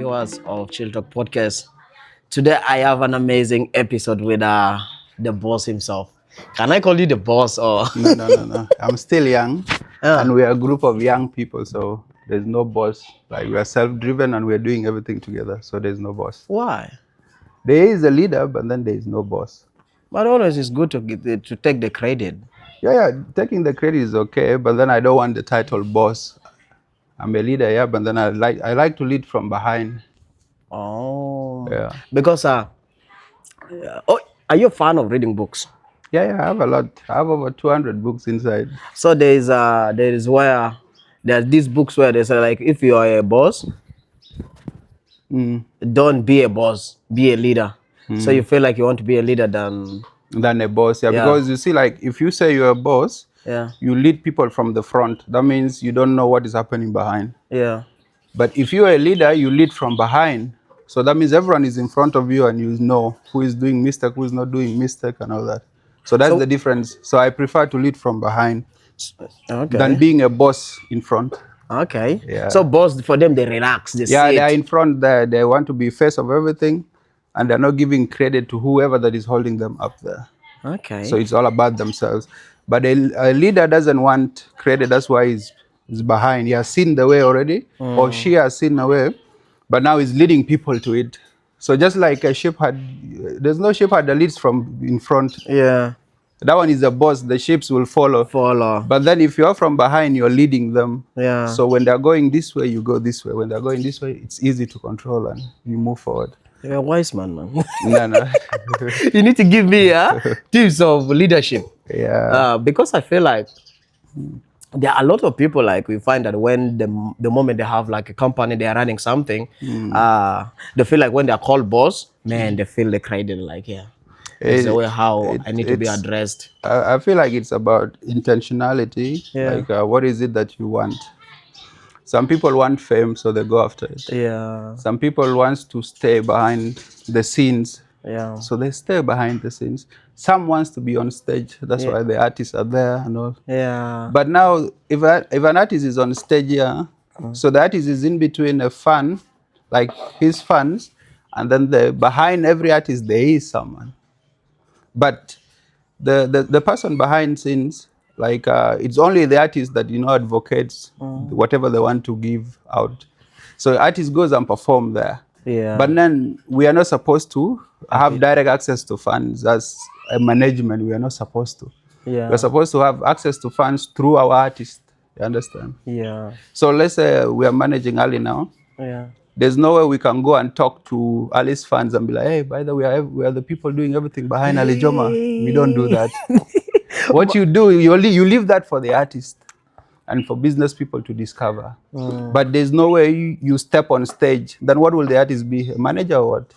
viewers of Chill Talk Podcast. Today I have an amazing episode with the boss himself. Can I call you the boss or? No. I'm still young, Yeah. and we are a group of young people, so there's no boss. Like, we are self-driven, and we're doing everything together, so there's no boss. Why? There is a leader, but then there is no boss. But always it's good to take the credit. Yeah, taking the credit is okay, but then I don't want the title boss. I'm a leader, yeah, but then I like to lead from behind. Oh. Yeah. Because oh, are you a fan of reading books? Yeah, I have a lot. I have over 200 books inside. So there is where there's these books where they say like if you are a boss, don't be a boss, be a leader. So you feel like you want to be a leader than a boss, yeah. Because you see, like, if you say you're a boss, you lead people from the front. That means you don't know what is happening behind. Yeah. But if you're a leader, you lead from behind. So that means everyone is in front of you, and you know who is doing mistake, who is not doing mistake, and all that. So that's the difference. So I prefer to lead from behind than being a boss in front. Okay. Yeah. So boss, for them, they relax. They they are in front there. They want to be face of everything, and they're not giving credit to whoever that is holding them up there. Okay. So it's all about themselves. But a leader doesn't want credit. That's why he's behind. He has seen the way already, or she has seen the way, but now he's leading people to it. So just like a shepherd, there's no shepherd that leads from in front. Yeah. That one is the boss. The sheep will follow. But then if you're from behind, you're leading them. Yeah. So when they're going this way, you go this way. When they're going this way, it's easy to control and you move forward. You're a wise man. No. You need to give me tips of leadership. Yeah. Because I feel like there are a lot of people, like, we find that when the moment they have like a company, they are running something, they feel like when they're called boss, man, they feel the credit, like, it's the way how I need to be addressed. I feel like it's about intentionality. Yeah. Like, what is it that you want? Some people want fame, so they go after it. Yeah. Some people want to stay behind the scenes. Yeah. So they stay behind the scenes. Some wants to be on stage. That's why the artists are there and all. Yeah. But now, if an artist is on stage here, so the artist is in between a fan, like his fans, and then behind every artist there is someone. But the person behind scenes, like, it's only the artist that advocates whatever they want to give out. So the artist goes and perform there. Yeah. But then we are not supposed to have direct access to funds as a management. We are not supposed to. Yeah. We're supposed to have access to funds through our artists. You understand? Yeah. So let's say we are managing Ali now. Yeah. There's no way we can go and talk to Ali's fans and be like, hey, by the way, we are the people doing everything behind Ali Joma. We don't do that. What you do, you leave that for the artist and for business people to discover. But there's no way you step on stage. Then what will the artist be? A manager or what?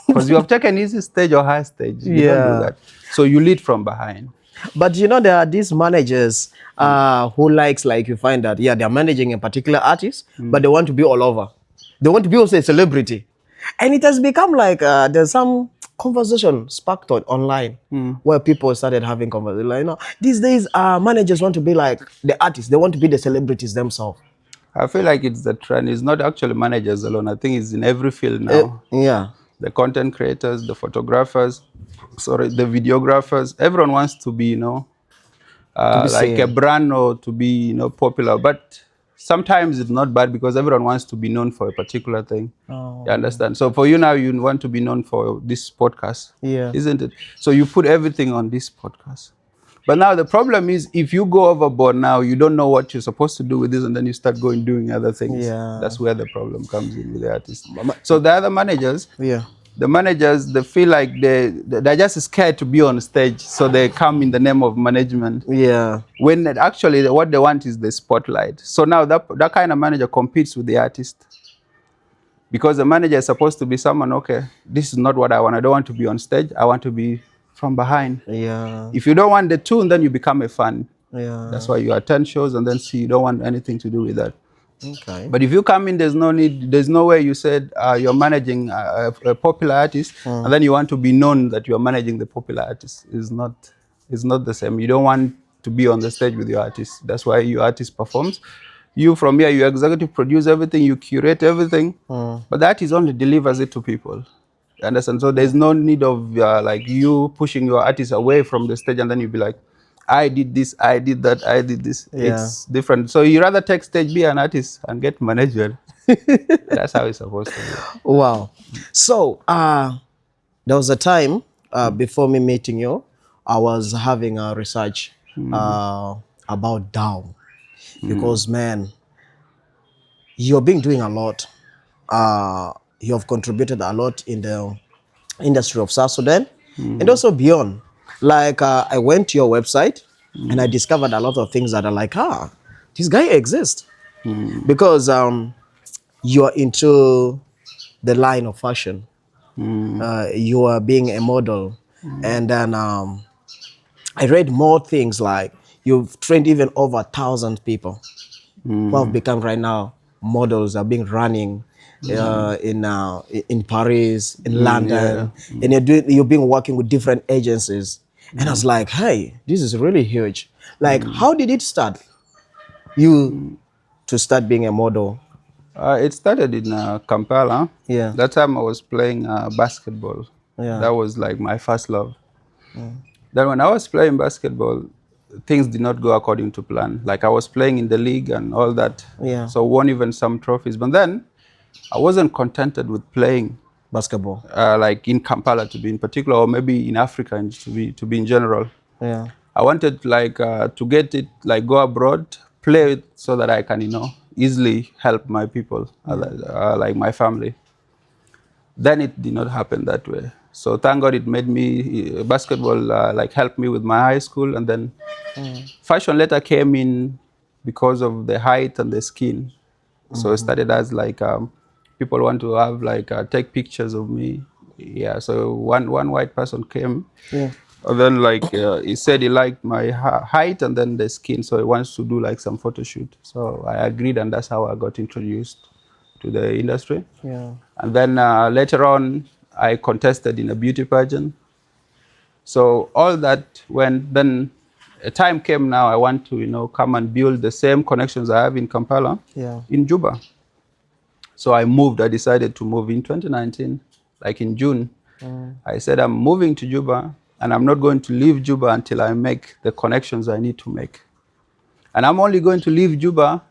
Because you have taken easy stage or high stage. You don't do that. So you lead from behind. But there are these managers who likes, like, you find that, they're managing a particular artist, but they want to be all over. They want to be also a celebrity. And it has become like there's some conversation sparked online where people started having conversations. Like, these days managers want to be like the artists. They want to be the celebrities themselves. I feel like it's the trend. It's not actually managers alone. I think it's in every field now. The content creators, the photographers, the videographers. Everyone wants to be, like a brand or to be, popular. But sometimes it's not bad because everyone wants to be known for a particular thing. You understand? So for you now, you want to be known for this podcast, isn't it? So you put everything on this podcast. But now the problem is, if you go overboard now, you don't know what you're supposed to do with this, and then you start doing other things. That's where the problem comes in with the artists. So the other managers, the managers, they feel like they're just scared to be on stage, so they come in the name of management. When actually what they want is the spotlight. So now that kind of manager competes with the artist. Because the manager is supposed to be someone, okay, this is not what I want. I don't want to be on stage. I want to be from behind. If you don't want the tune, then you become a fan. That's why you attend shows and then see you don't want anything to do with that. Okay. But if you come in, there's no need, there's no way you said you're managing a popular artist and then you want to be known that you're managing the popular artist. It's not the same. You don't want to be on the stage with your artist. That's why your artist performs. You from here, you executive produce everything, you curate everything, but that is only delivers it to people. You understand? So there's no need of like you pushing your artist away from the stage and then you be like, I did this, I did that, I did this. It's different. So you rather take stage, be an artist, and get managed. That's how it's supposed to be. Wow. So there was a time before me meeting you, I was having a research about DAO because man, you've been doing a lot. You have contributed a lot in the industry of South Sudan and also beyond. Like I went to your website and I discovered a lot of things that are like, this guy exists because you are into the line of fashion. You are being a model, and then I read more things like you've trained even over 1,000 people who have become right now models, are being running in Paris, in London, and you've been working with different agencies. And I was like, hey, this is really huge. Like, how did it start? You to start being a model? It started in Kampala. Yeah. That time I was playing basketball. Yeah. That was like my first love. Then when I was playing basketball, things did not go according to plan. Like I was playing in the league and all that. Yeah. So won even some trophies. But then I wasn't contented with playing Basketball. like in Kampala to be in particular, or maybe in Africa to be in general. Yeah. I wanted like to get it, like go abroad, play it so that I can, easily help my people, like my family. Then it did not happen that way. So thank God it made me, basketball like helped me with my high school, and then fashion later came in because of the height and the skin. So it started as like people want to have like take pictures of me. Yeah, so one white person came. Yeah. And then like he said he liked my height and then the skin, so he wants to do like some photo shoot. So I agreed, and that's how I got introduced to the industry. Yeah. And then later on, I contested in a beauty pageant. So all that when then a time came now, I want to come and build the same connections I have in Kampala, in Juba. So I decided to move in 2019, like in June. I said I'm moving to Juba, and I'm not going to leave Juba until I make the connections I need to make. And I'm only going to leave Juba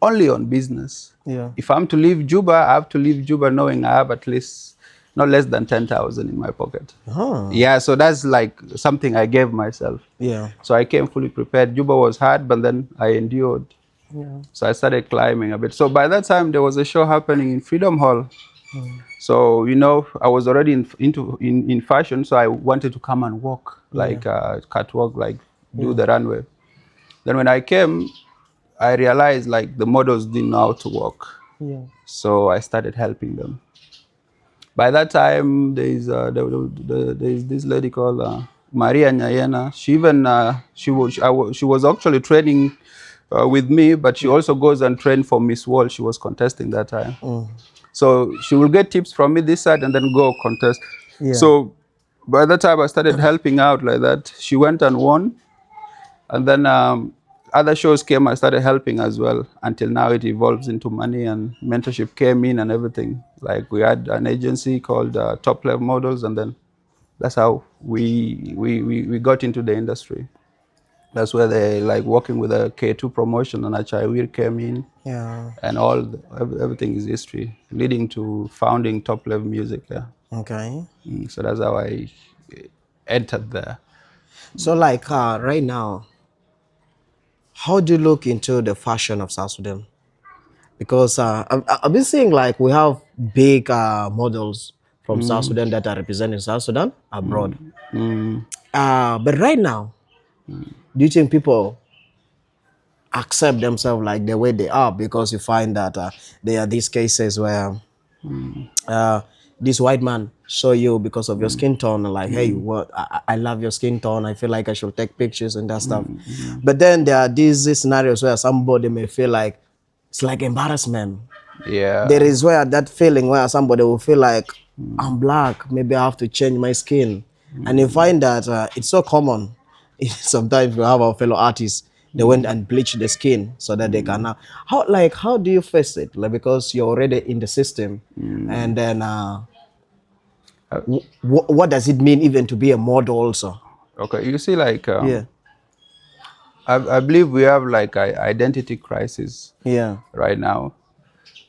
only on business. Yeah. If I'm to leave Juba, I have to leave Juba knowing I have at least not less than 10,000 in my pocket. Yeah, so that's like something I gave myself. Yeah. So I came fully prepared. Juba was hard, but then I endured. Yeah. So I started climbing a bit. So by that time, there was a show happening in Freedom Hall. So, I was already in fashion, so I wanted to come and walk, like catwalk, like do the runway. Then when I came, I realized like the models didn't know how to walk. Yeah. So I started helping them. By that time, there's this lady called Maria Nyayena. She even she was actually training with me, but she also goes and train for Miss World. She was contesting that time. So she will get tips from me this side and then go contest. Yeah. So by the time I started helping out like that, she went and won. And then other shows came, I started helping as well. Until now it evolves into money and mentorship came in and everything. Like we had an agency called TopLev Models, and then that's how we got into the industry. That's where they like working with a K2 promotion, and Achaiwir came in. Yeah. And everything is history, leading to founding TopLev Music. Yeah. Okay. So that's how I entered there. So like right now, how do you look into the fashion of South Sudan? Because I've been seeing like we have big models from South Sudan that are representing South Sudan abroad. But right now, do you think people accept themselves like the way they are? Because you find that there are these cases where this white man saw you because of your skin tone, and like, hey, I love your skin tone. I feel like I should take pictures and that stuff. But then there are these scenarios where somebody may feel like it's like embarrassment. Yeah. There is where that feeling where somebody will feel like I'm black, maybe I have to change my skin. And you find that it's so common. Sometimes we have our fellow artists, They went and bleached the skin so that they can now. How do you face it? Like, because you're already in the system, and then what does it mean even to be a model also? Okay, you see, like Yeah. I believe we have like a identity crisis Yeah. right now.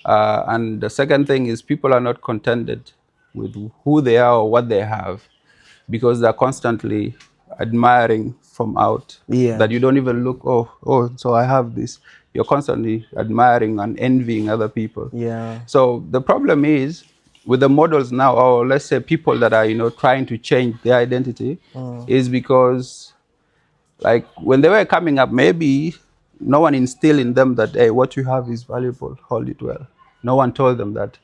And the second thing is people are not contented with who they are or what they have because they're constantly admiring from out Yeah. that you don't even look, so I have this. You're constantly admiring and envying other people. Yeah. So the problem is with the models now, or let's say people that are, trying to change their identity, is because like when they were coming up, maybe no one instilled in them that, hey, what you have is valuable, hold it well. No one told them that.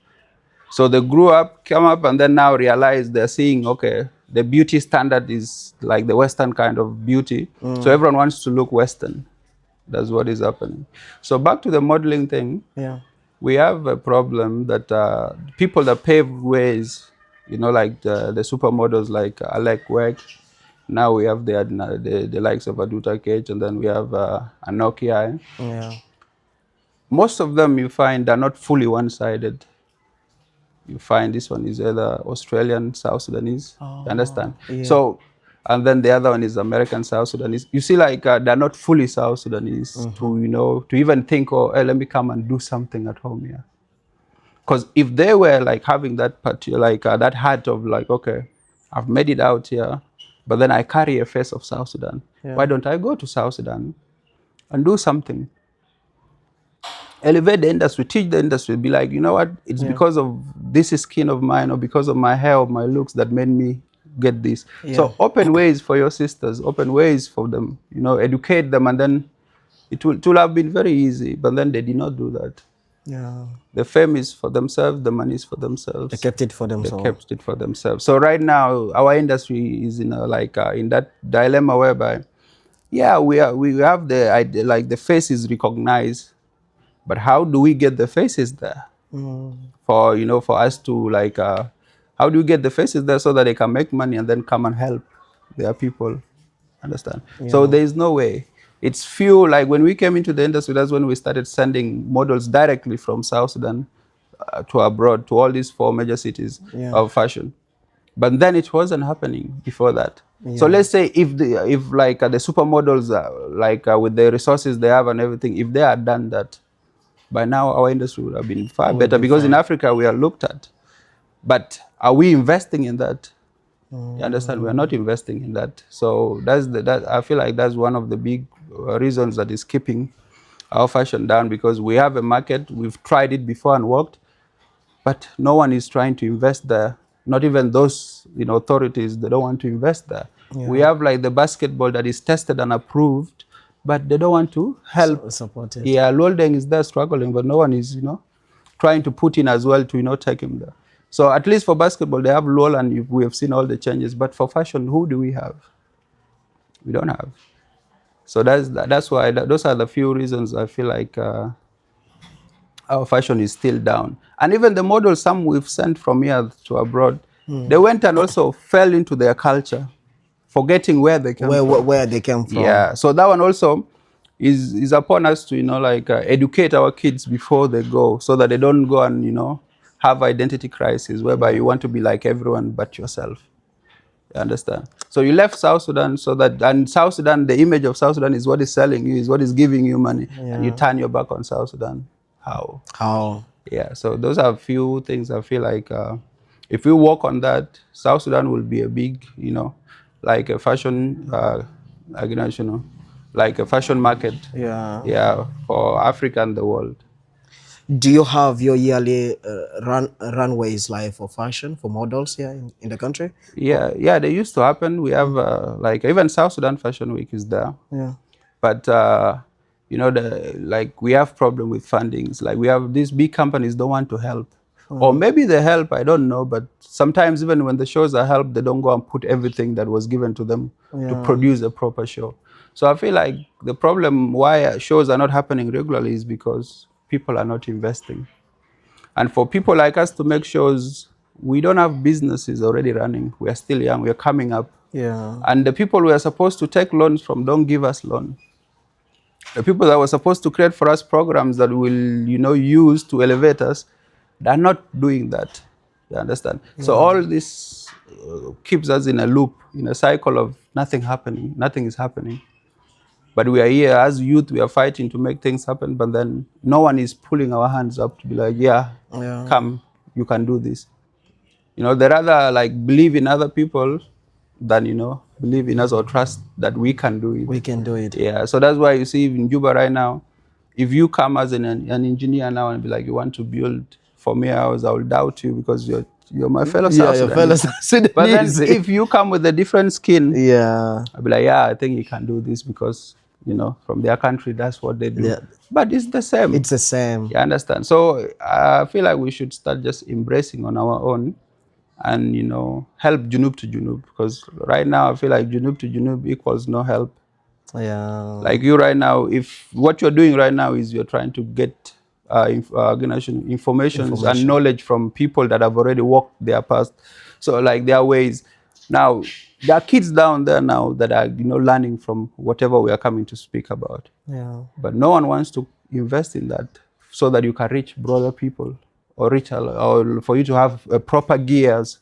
So they grew up, came up, and then now realize they're seeing, okay, the beauty standard is like the Western kind of beauty. So everyone wants to look Western. That's what is happening. So back to the modeling thing, Yeah. we have a problem that people that pave ways, like the supermodels like Alec Weck. Now we have the likes of Aduta Cage, and then we have Anokia. Yeah. Most of them you find are not fully one-sided. You find this one is either Australian, South Sudanese. You understand? Yeah. So, and then the other one is American South Sudanese. You see, like they're not fully South Sudanese to even think, oh, hey, let me come and do something at home here. Because if they were like having that particular, like that heart of like, okay, I've made it out here, but then I carry a face of South Sudan. Yeah. Why don't I go to South Sudan and do something? Elevate the industry, teach the industry, be like, you know what, it's because of this skin of mine or because of my hair or my looks that made me get this. Yeah. So open ways for your sisters, open ways for them, educate them, and then it will have been very easy, but then they did not do that. Yeah. The fame is for themselves, the money is for themselves. They kept it for themselves. They kept it for themselves. So right now, our industry is in in that dilemma whereby, yeah, we have the face is recognized, but how do we get the faces there? For us to how do we get the faces there so that they can make money and then come and help their people? Understand? Yeah. So there is no way. It's few, like when we came into the industry, that's when we started sending models directly from South Sudan to abroad, to all these 4 major cities of fashion. But then it wasn't happening before that. So let's say if the supermodels with the resources they have and everything, if they had done that, by now our industry would have been far better, because in Africa we are looked at. But are we investing in that? You understand? We are not investing in that. So that I feel like that's one of the big reasons that is keeping our fashion down, because we have a market, we've tried it before and worked, but no one is trying to invest there. Not even those authorities, they don't want to invest there. We have like the basketball that is tested and approved, but they don't want to help. Support it. Yeah, Loldeng is there struggling, but no one is trying to put in as well to take him there. So at least for basketball, they have Lol, and we have seen all the changes. But for fashion, who do we have? We don't have. So that's why those are the few reasons I feel like our fashion is still down. And even the models, some we've sent from here to abroad, they went and also fell into their culture, forgetting where they came from. Where they came from. Yeah. So that one also is upon us to educate our kids before they go, so that they don't go and have identity crisis whereby you want to be like everyone but yourself. You understand? So you left South Sudan and South Sudan, the image of South Sudan is what is selling you, is what is giving you money, and you turn your back on South Sudan. How? Yeah. So those are a few things I feel like if we work on that, South Sudan will be a big, like a fashion, like a fashion market. Yeah. Yeah, for Africa and the world. Do you have your yearly runways like for fashion, for models here in the country? Yeah, they used to happen. We have like even South Sudan Fashion Week is there. Yeah. But we have problem with fundings. Like we have these big companies don't want to help. Or maybe they help, I don't know. But sometimes even when the shows are helped, they don't go and put everything that was given to them to produce a proper show. So I feel like the problem why shows are not happening regularly is because people are not investing. And for people like us to make shows, we don't have businesses already running. We are still young. We are coming up. Yeah. And the people we are supposed to take loans from don't give us loan. The people that were supposed to create for us programs that will, use to elevate us, they're not doing that. You understand? So all this keeps us in a loop, in a cycle of nothing happening. Nothing is happening. But we are here as youth, we are fighting to make things happen, but then no one is pulling our hands up to be like, come, you can do this. They rather like believe in other people than, believe in us or trust that we can do it. We can do it. Yeah, so that's why you see in Juba right now, if you come as an engineer now and be like, you want to build for me a house, I will doubt you because you're my fellow South Sudanese. Your fellow South Sudanese. But then if you come with a different skin, I'll be like, I think you can do this because, from their country, that's what they do. Yeah. But it's the same. It's the same. You understand? So I feel like we should start just embracing on our own and, help Junub to Junub. Because right now, I feel like Junub to Junub equals no help. Yeah. Like you right now, if what you're doing right now is you're trying to get information and knowledge from people that have already walked their past. So like their ways. Now, there are kids down there now that are, learning from whatever we are coming to speak about. Yeah. But no one wants to invest in that so that you can reach broader people or for you to have proper gears.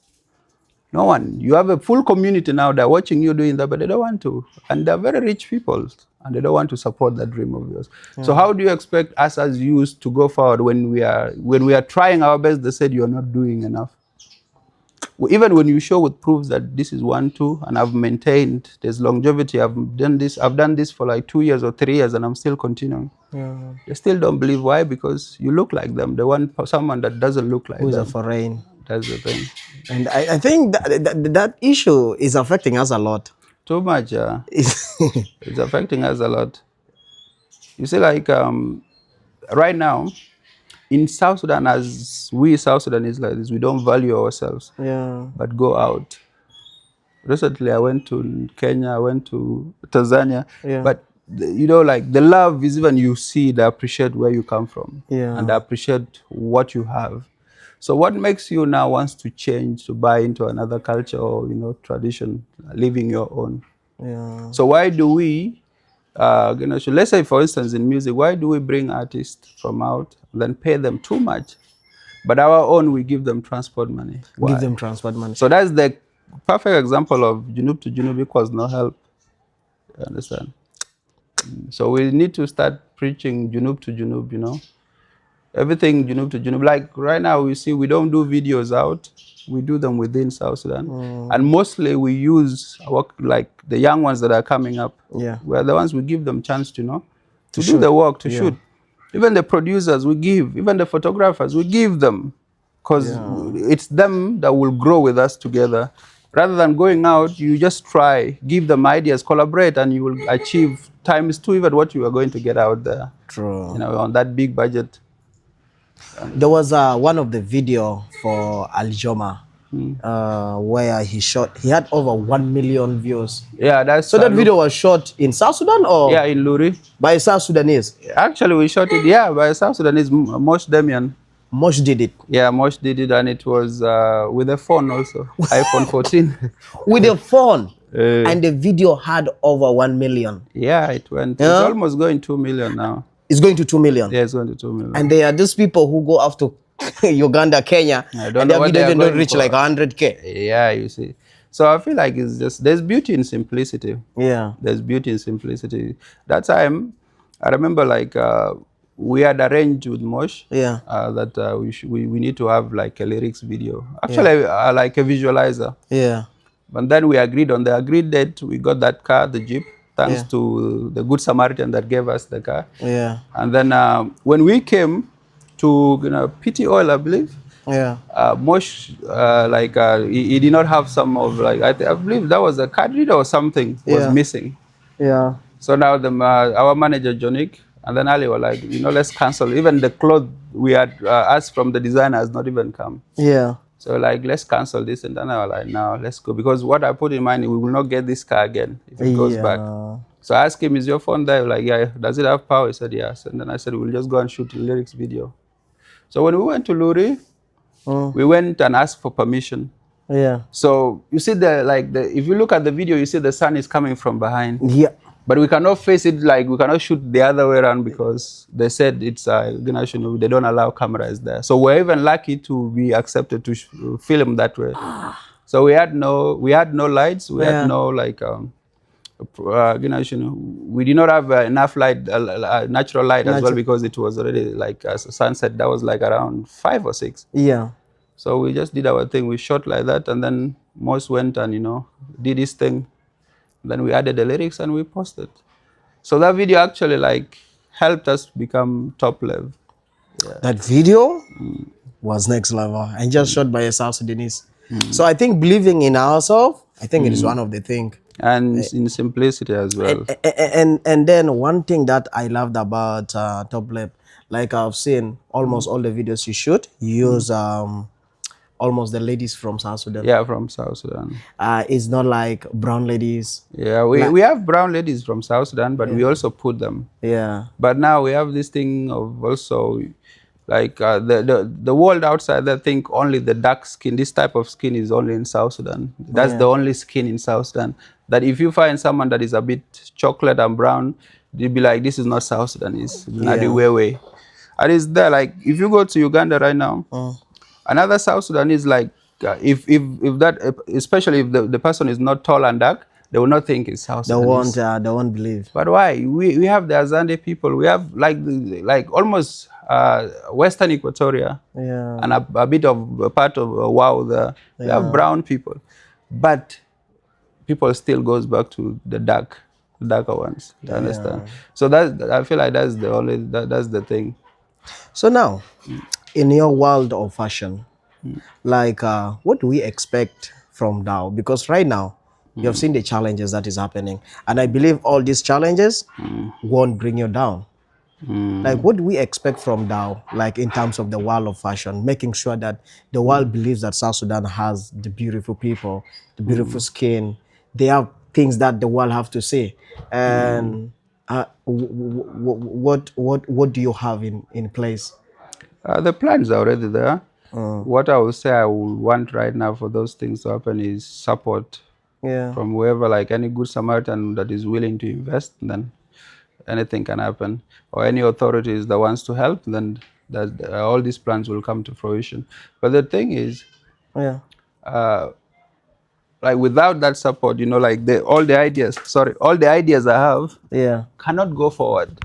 No one. You have a full community now that are watching you doing that, but they don't want to. And they're very rich people, and they don't want to support that dream of yours. Yeah. So how do you expect us as youth to go forward when we are trying our best? They said you're not doing enough. Even when you show with proofs that this is 1, 2, and I've maintained, there's longevity, I've done this for like 2 years or 3 years, and I'm still continuing. Yeah. They still don't believe. Why? Because you look like them. They want someone that doesn't look like them. Who's a foreign. That's the thing. And I think that issue is affecting us a lot. Too much, yeah. It's affecting us a lot. You see, like, right now, in South Sudan, as we South Sudanese like this, we don't value ourselves. Yeah. But go out. Recently, I went to Kenya, I went to Tanzania. Yeah. But, like, the love is even you see, they appreciate where you come from. Yeah. And they appreciate what you have. So what makes you now wants to change, to buy into another culture or, tradition, living your own? Yeah. So why do we, so let's say, for instance, in music, why do we bring artists from out and then pay them too much? But our own, we give them transport money. Why? Give them transport money. So that's the perfect example of Junub to Junub equals no help. You understand? So we need to start preaching Junub to Junub, Everything Junub to Junub. Like right now, we see we don't do videos out. We do them within South Sudan. And mostly we use like the young ones that are coming up. Yeah. We're the ones we give them chance to do the work, to shoot. Even the producers we give, even the photographers, we give them. Because it's them that will grow with us together. Rather than going out, you just try, give them ideas, collaborate, and you will achieve ×2 even what you are going to get out there. True. On that big budget. There was one of the video for Aljoma where he had over 1 million views. Yeah, that's so. That video was shot in South Sudan or? Yeah, in Luri. By South Sudanese. Actually, we shot it, by South Sudanese. Mosh Damian. Mosh did it. Yeah, Mosh did it, and it was with a phone also, iPhone 14. With a phone. And the video had over 1 million. Yeah, it went. It's almost going 2 million now. It's going to 2 million. Yeah, it's going to 2 million. And there are these people who go after Uganda, Kenya, and their video even don't reach like 100K. Yeah, you see. So I feel like it's just, there's beauty in simplicity. Yeah. There's beauty in simplicity. That time, I remember like we had arranged with Mosh that we need to have like a lyrics video. Actually, like a visualizer. Yeah. But then we agreed on the agreed date. We got that car, the Jeep. Thanks to the Good Samaritan that gave us the car. Yeah. And then when we came to PT Oil, I believe. Yeah. Mosh, he did not have some of like I believe that was a card reader or something was missing. Yeah. So now our manager Jonik and then Ali were like, let's cancel. Even the clothes we had asked from the designer has not even come. Yeah. So like, let's cancel this. And then I was like, no, let's go. Because what I put in mind, we will not get this car again if it goes back. So I asked him, is your phone there? Like, yeah. Does it have power? He said, yes. And then I said, we'll just go and shoot the lyrics video. So when we went to Luri, we went and asked for permission. Yeah. So you see if you look at the video, you see the sun is coming from behind. Yeah. But we cannot face it, like we cannot shoot the other way around because they said it's they don't allow cameras there. So we're even lucky to be accepted to film that way. So we had no lights, we had no like we did not have enough light, natural light as well, because it was already like sunset. That was like around 5 or 6. Yeah. So we just did our thing. We shot like that, and then Moss went and did his thing. Then we added the lyrics and we posted. So that video actually like helped us become TopLev. Yeah. That video was next level and just shot by a South Sudanese. So I think believing in ourselves, I think it is one of the things. And in simplicity as well. And then one thing that I loved about TopLev, like I've seen almost all the videos you shoot, you use almost the ladies from South Sudan. Yeah, from South Sudan. It's not like brown ladies. Yeah, we have brown ladies from South Sudan, but we also put them. Yeah. But now we have this thing of also like the world outside that think only the dark skin, this type of skin is only in South Sudan. That's the only skin in South Sudan. That if you find someone that is a bit chocolate and brown, they'll be like, this is not South Sudanese. Not the way. And it's there, like if you go to Uganda right now, another South Sudanese, like if that, especially if the person is not tall and dark, they will not think it's South Sudanese. They won't believe. But why? We have the Azande people. We have like almost Western Equatoria, and a bit of a part of Wow there. We have brown people, but people still goes back to the darker ones. You understand? So I feel like that's the thing. So now, in your world of fashion, like what do we expect from now? Because right now, you have seen the challenges that is happening, and I believe all these challenges won't bring you down. Like, what do we expect from now, like in terms of the world of fashion, making sure that the world believes that South Sudan has the beautiful people, the beautiful skin. They have things that the world have to say. And what do you have in place? The plans are already there. What I would say I would want right now for those things to happen is support from whoever, like any good Samaritan that is willing to invest, then anything can happen. Or any authorities that wants to help, then all these plans will come to fruition. But the thing is, like without that support, like all the ideas I have cannot go forward.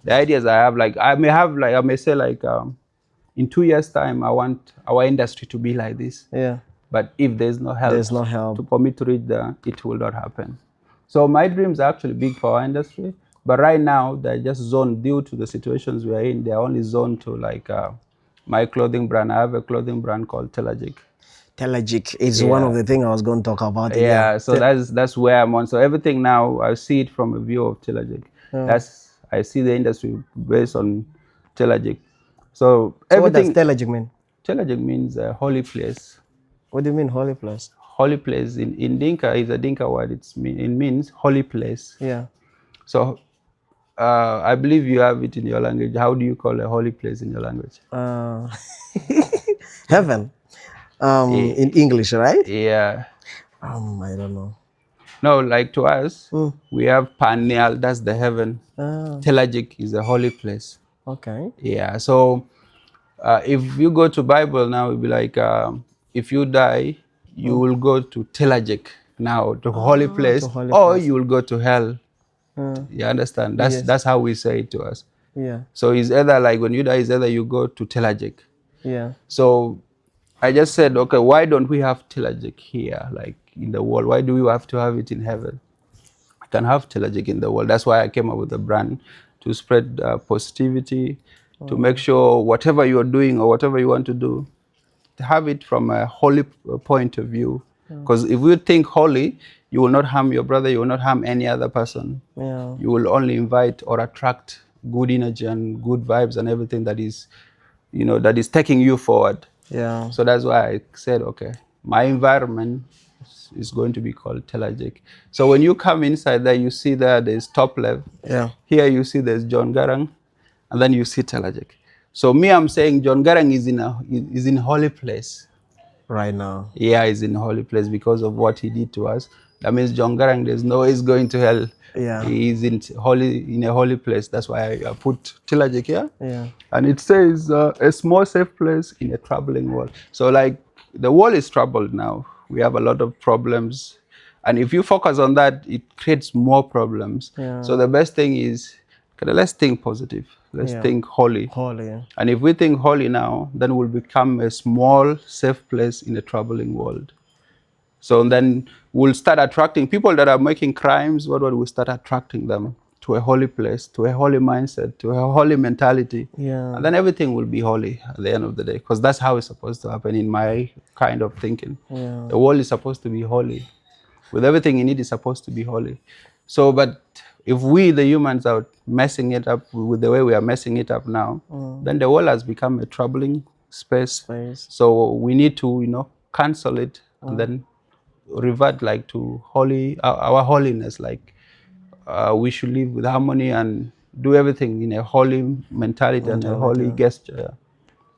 The ideas I have, like I may say like in 2 years time I want our industry to be like this. But if there's no help for me to reach there, it will not happen. So my dreams are actually big for our industry, but right now they're just zoned due to the situations we are in. They're only zoned to like my clothing brand. I have a clothing brand called Telagic. Telagic is one of the things I was going to talk about. So that's where I'm on. So everything now I see it from a view of Telagic. I see the industry based on Telagic. So everything. What does Telagic mean? Telagic means a holy place. What do you mean holy place? Holy place in Dinka is a Dinka word. It means holy place. So I believe you have it in your language. How do you call a holy place in your language? Heaven. In English, right? I don't know. No, like to us, we have Panial, that's the heaven. Telagic is a holy place. Okay. So if you go to Bible now, it'll be like if you die, you will go to Telagic now, to holy place, you will go to hell. You understand? That's how we say it to us. So it's either like when you die, it's either you go to Telagic. So I just said, okay, why don't we have Telagic here, like in the world? Why do we have to have it in heaven? I can have Telagic in the world. That's why I came up with the brand, to spread positivity, to make sure whatever you're doing or whatever you want to do, to have it from a holy point of view. Because if you think holy, you will not harm your brother, you will not harm any other person. You will only invite or attract good energy and good vibes and everything that is, that is taking you forward. So that's why I said, okay, my environment is going to be called Telagic. So when you come inside there, you see there's TopLev. Here you see there's John Garang, and then you see Telagic. So me, I'm saying John Garang is in holy place. Right now. He's in holy place because of what he did to us. That means John Garang, there's no way he's going to hell. Yeah. He is in a holy place. That's why I put Tilajik here. Yeah. And it says a small safe place in a troubling world. So like the world is troubled now. We have a lot of problems. And if you focus on that, it creates more problems. Yeah. So the best thing is, okay, let's think positive. Let's Yeah. think holy. Holy. Yeah. And if we think holy now, then we'll become a small safe place in a troubling world. So then we'll start attracting people that are making crimes. What will we start attracting them to a holy place, to a holy mindset, to a holy mentality? Yeah. And then everything will be holy at the end of the day, because that's how it's supposed to happen in my kind of thinking. Yeah. The world is supposed to be holy. With everything in it is supposed to be holy. So, but if we, the humans, are messing it up with the way we are messing it up now, then the world has become a troubling space. So we need to, cancel it and then revert like to holy, our holiness. Like we should live with harmony and do everything in a holy mentality and a holy gesture.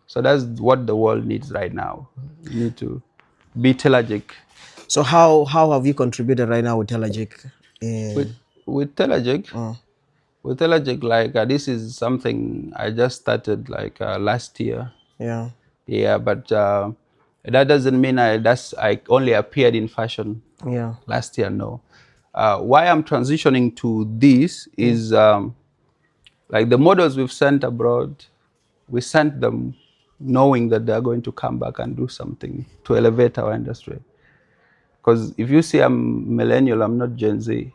So that's what the world needs right now. We need to be Telajik. So how have you contributed right now with Telajik? With Telajik, like this is something I just started like last year. Yeah. Yeah, but that doesn't mean I only appeared in fashion. Yeah. Last year, no. Why I'm transitioning to this is like the models we've sent abroad, we sent them knowing that they're going to come back and do something to elevate our industry. Because if you see I'm millennial, I'm not Gen Z.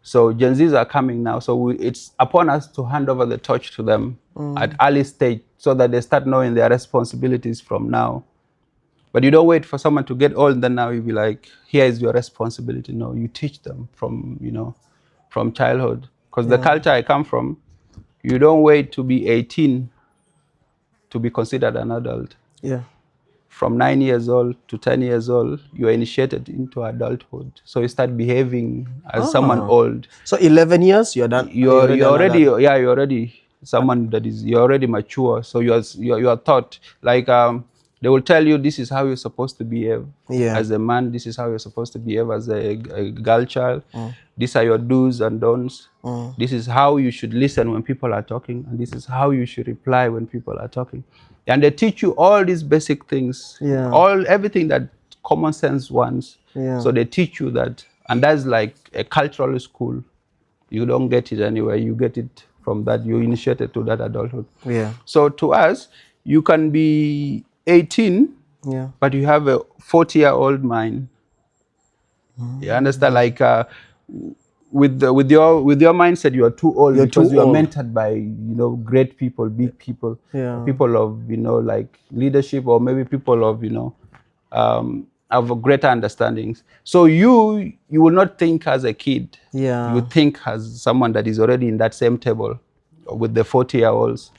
So Gen Zs are coming now. So it's upon us to hand over the torch to them at early stage so that they start knowing their responsibilities from now. But you don't wait for someone to get old, then now you be like, here is your responsibility. No, you teach them from childhood. Because the culture I come from, you don't wait to be 18 to be considered an adult. Yeah. From 9 years old to 10 years old, you are initiated into adulthood. So you start behaving as someone old. So 11 years, you're done. You're already someone that is, you're already mature. So you're taught, like they will tell you this is how you're supposed to behave as a man. This is how you're supposed to behave as a girl child. These are your do's and don'ts. This is how you should listen when people are talking, and this is how you should reply when people are talking. And they teach you all these basic things, everything that common sense wants. So they teach you that, and that's like a cultural school. You don't get it anywhere. You get it from that. You initiated to that adulthood. Yeah. So to us, you can be 18, but you have a 40-year-old mind. You understand? Like with your mindset, you are too old because you are mentored by great people, big people, people of like leadership, or maybe people of of greater understandings. So you will not think as a kid. Yeah. You think as someone that is already in that same table with the 40-year-olds.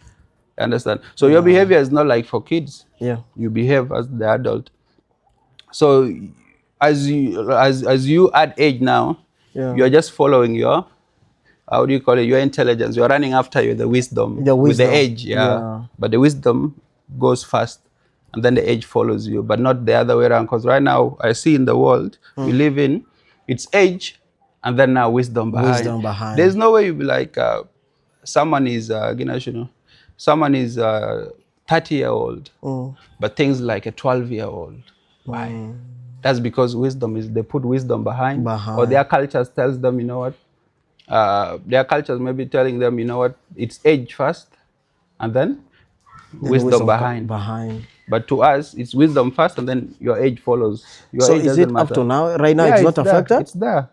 Understand? So your behavior is not like for kids. Yeah. You behave as the adult. So as you add age now, you're just following your, how do you call it, your intelligence. You're running after the wisdom with the age. Yeah. But the wisdom goes fast, and then the age follows you, but not the other way around. Because right now I see in the world we live in, it's age and then now wisdom behind. There's no way you be like someone is someone is 30-year-old, but things like a 12-year-old. Why? That's because wisdom is, they put wisdom behind. Or their cultures tells them, their cultures may be telling them, it's age first and then wisdom behind. But to us, it's wisdom first and then your age follows. So is it up to now? Right now, it's not affected? It's there.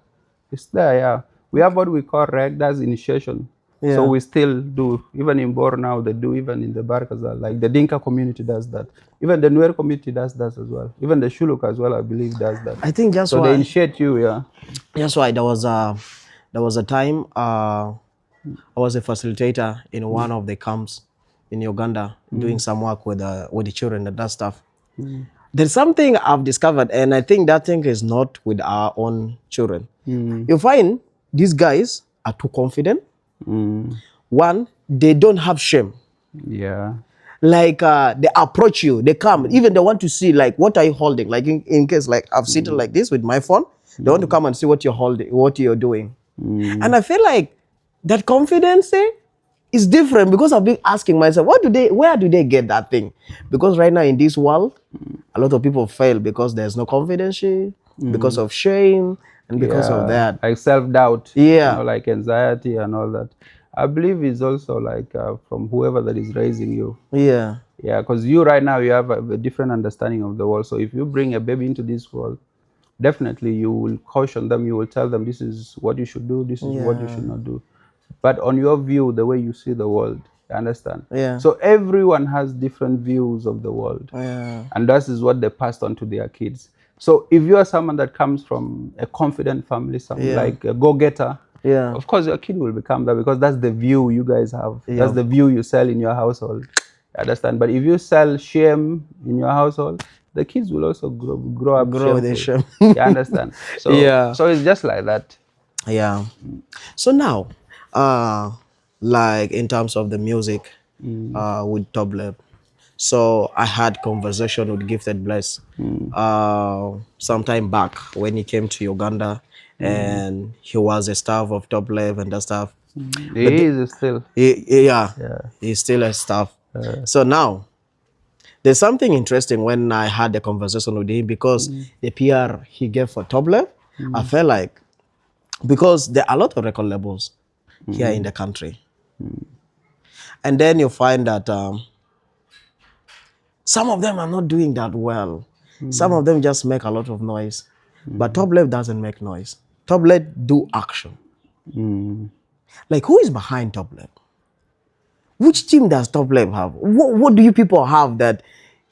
It's there, yeah. We have what we call reg, that's initiation. Yeah. So we still do, even in Bor now, they do, even in the Barkazal, like the Dinka community does that. Even the Nuer community does that as well. Even the Shuluk as well, I believe, does that. I think that's so why. So they initiate you, yeah. That's why there was a time I was a facilitator in one of the camps in Uganda, doing some work with the children and that stuff. There's something I've discovered, and I think that thing is not with our own children. You find these guys are too confident. One, they don't have shame. Yeah. Like they approach you, they come, even they want to see like what are you holding. Like in case like I've sitting like this with my phone, they want to come and see what you're holding, what you're doing. And I feel like that confidence is different because I've been asking myself, where do they get that thing? Because right now in this world, a lot of people fail because there's no confidence, because of shame, and because of Yeah, that. like self-doubt, Yeah. like anxiety and all that. I believe is also like from whoever that is raising you. Yeah. Yeah, because you right now, you have a different understanding of the world. So if you bring a baby into this world, definitely you will caution them, you will tell them this is what you should do, this is what you Yeah. should not do. But on your view, the way you see the world, you understand? Yeah. So everyone has different views of the world. Yeah. And that is what they passed on to their kids. So if you are someone that comes from a confident family, someone like a go-getter, Yeah. of course your kid will become that because that's the view you guys have. Yeah. That's the view you sell in your household. You understand? But if you sell shame in your household, the kids will also grow up Grow with the shameful. shame. You understand? So Yeah. so it's just like that. Yeah. So now, like in terms of the music, with TopLev, so I had conversation with Gifted Bless, sometime back when he came to Uganda, and he was a staff of TopLev and the stuff. But He is still. yeah, Yeah. he's still a staff. So now there's something interesting when I had the conversation with him because the PR he gave for TopLev, I felt like because there are a lot of record labels here in the country, and then you find that some of them are not doing that well. Some of them just make a lot of noise, but TopLev doesn't make noise. TopLev do action. Like, who is behind TopLev? Which team does TopLev have? What do you people have that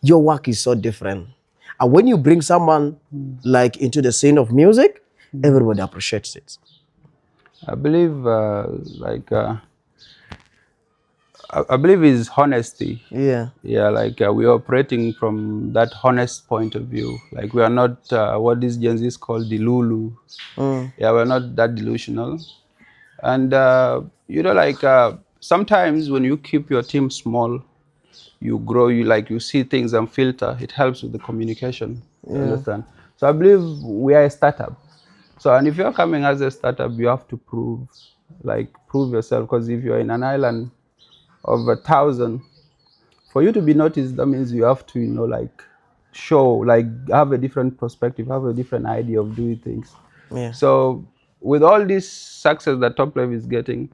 your work is so different? And when you bring someone like into the scene of music, everybody appreciates it. I believe I believe is honesty. Yeah. Yeah, like we are operating from that honest point of view. Like we are not what these Gen Zs call delulu. Yeah, we're not that delusional. And like sometimes when you keep your team small, you grow. You see things and filter. It helps with the communication. You understand? So I believe we are a startup. So and if you're coming as a startup, you have to prove yourself. Because if you're in an island of 1,000, for you to be noticed, that means you have to, show, have a different perspective, have a different idea of doing things. Yeah. So with all this success that TopLev is getting,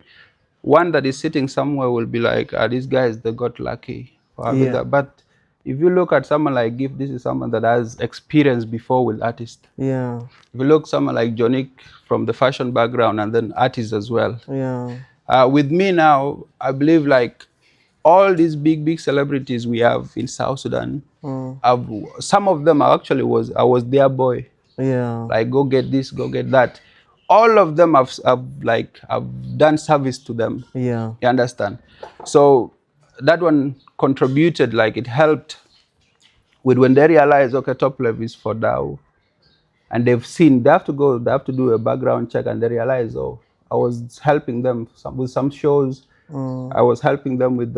one that is sitting somewhere will be like, these guys, they got lucky for having Yeah. that. But if you look at someone like Gift, this is someone that has experience before with artists. Yeah. If you look someone like Jonik from the fashion background and then artists as well. Yeah. With me now, I believe like all these big celebrities we have in South Sudan, some of them I was their boy. Yeah. Like, go get this, go get that. All of them have done service to them. Yeah. You understand? So that one contributed, like it helped with when they realize, okay, TopLev is for Dow. And they have to do a background check, and they realize, oh, I was helping them with some shows. I was helping them with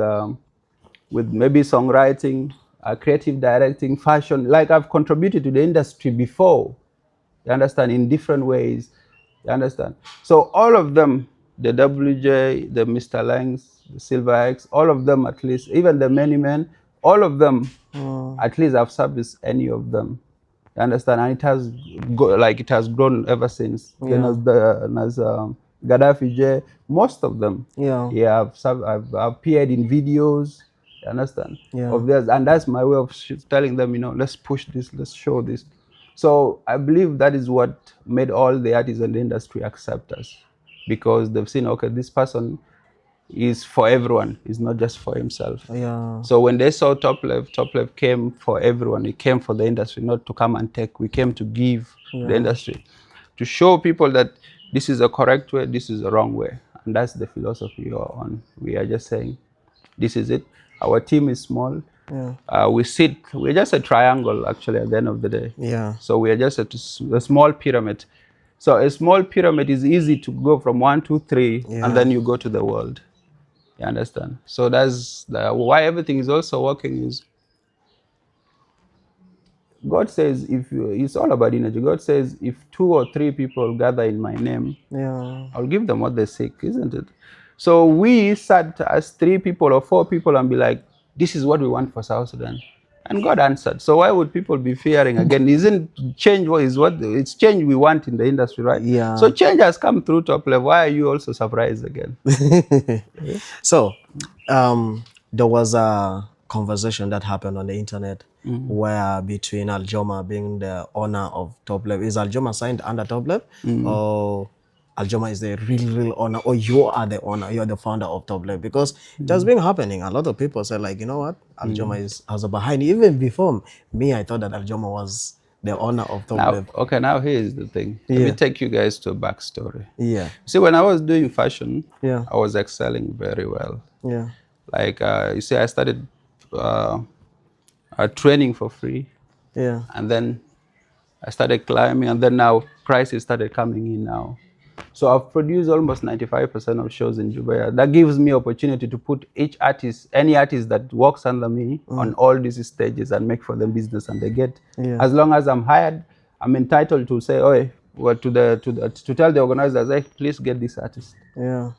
maybe songwriting, creative directing, fashion. Like I've contributed to the industry before. You understand? In different ways. You understand? So all of them, the WJ, the Mr. Langs, the Silver X, all of them at least, even the Many Men, all of them, at least I've serviced any of them. You understand? And it has grown ever since. Yeah. Then as Gaddafi J, most of them. Yeah. I've appeared in videos. You understand? Yeah. Of theirs, and that's my way of telling them, let's push this, let's show this. So I believe that is what made all the artists in the industry accept us, because they've seen, okay, this person is for everyone. He's not just for himself. Yeah. So when they saw TopLev came for everyone. It came for the industry, not to come and take. We came to give the industry, to show people that this is a correct way, this is a wrong way. And that's the philosophy you're on. We are just saying, this is it. Our team is small. Yeah. We're just a triangle, actually, at the end of the day. Yeah. So we are just a small pyramid. So a small pyramid is easy to go from 1, 2, 3, and then you go to the world. You understand? So that's why everything is also working, is God says, it's all about energy. God says, if 2 or 3 people gather in my name, Yeah. I'll give them what they seek, isn't it? So we sat as 3 people or 4 people and be like, this is what we want for South Sudan. And God answered. So why would people be fearing again? Isn't change it's change we want in the industry, right? Yeah. So change has come through TopLev. Why are you also surprised again? So, there was a conversation that happened on the internet where between Aljoma being the owner of TopLev, is Aljoma signed under TopLev, or Aljoma is the real owner, or you are the owner, you are the founder of TopLev? Because it has been happening. A lot of people say, like, you know what, Aljoma has a behind. Even before me, I thought that Aljoma was the owner of TopLev. Now here's the thing. Let me take you guys to a backstory. Yeah. See, when I was doing fashion, Yeah. I was excelling very well. Yeah. Like, you see, I started training for free. Yeah. And then I started climbing, and then now prices started coming in now. So I've produced almost 95% of shows in Dubai. That gives me opportunity to put each artist, any artist that works under me on all these stages and make for them business, and they get, as long as I'm hired, I'm entitled to say, oh, well, to tell the organizers, hey, please get this artist. Yeah.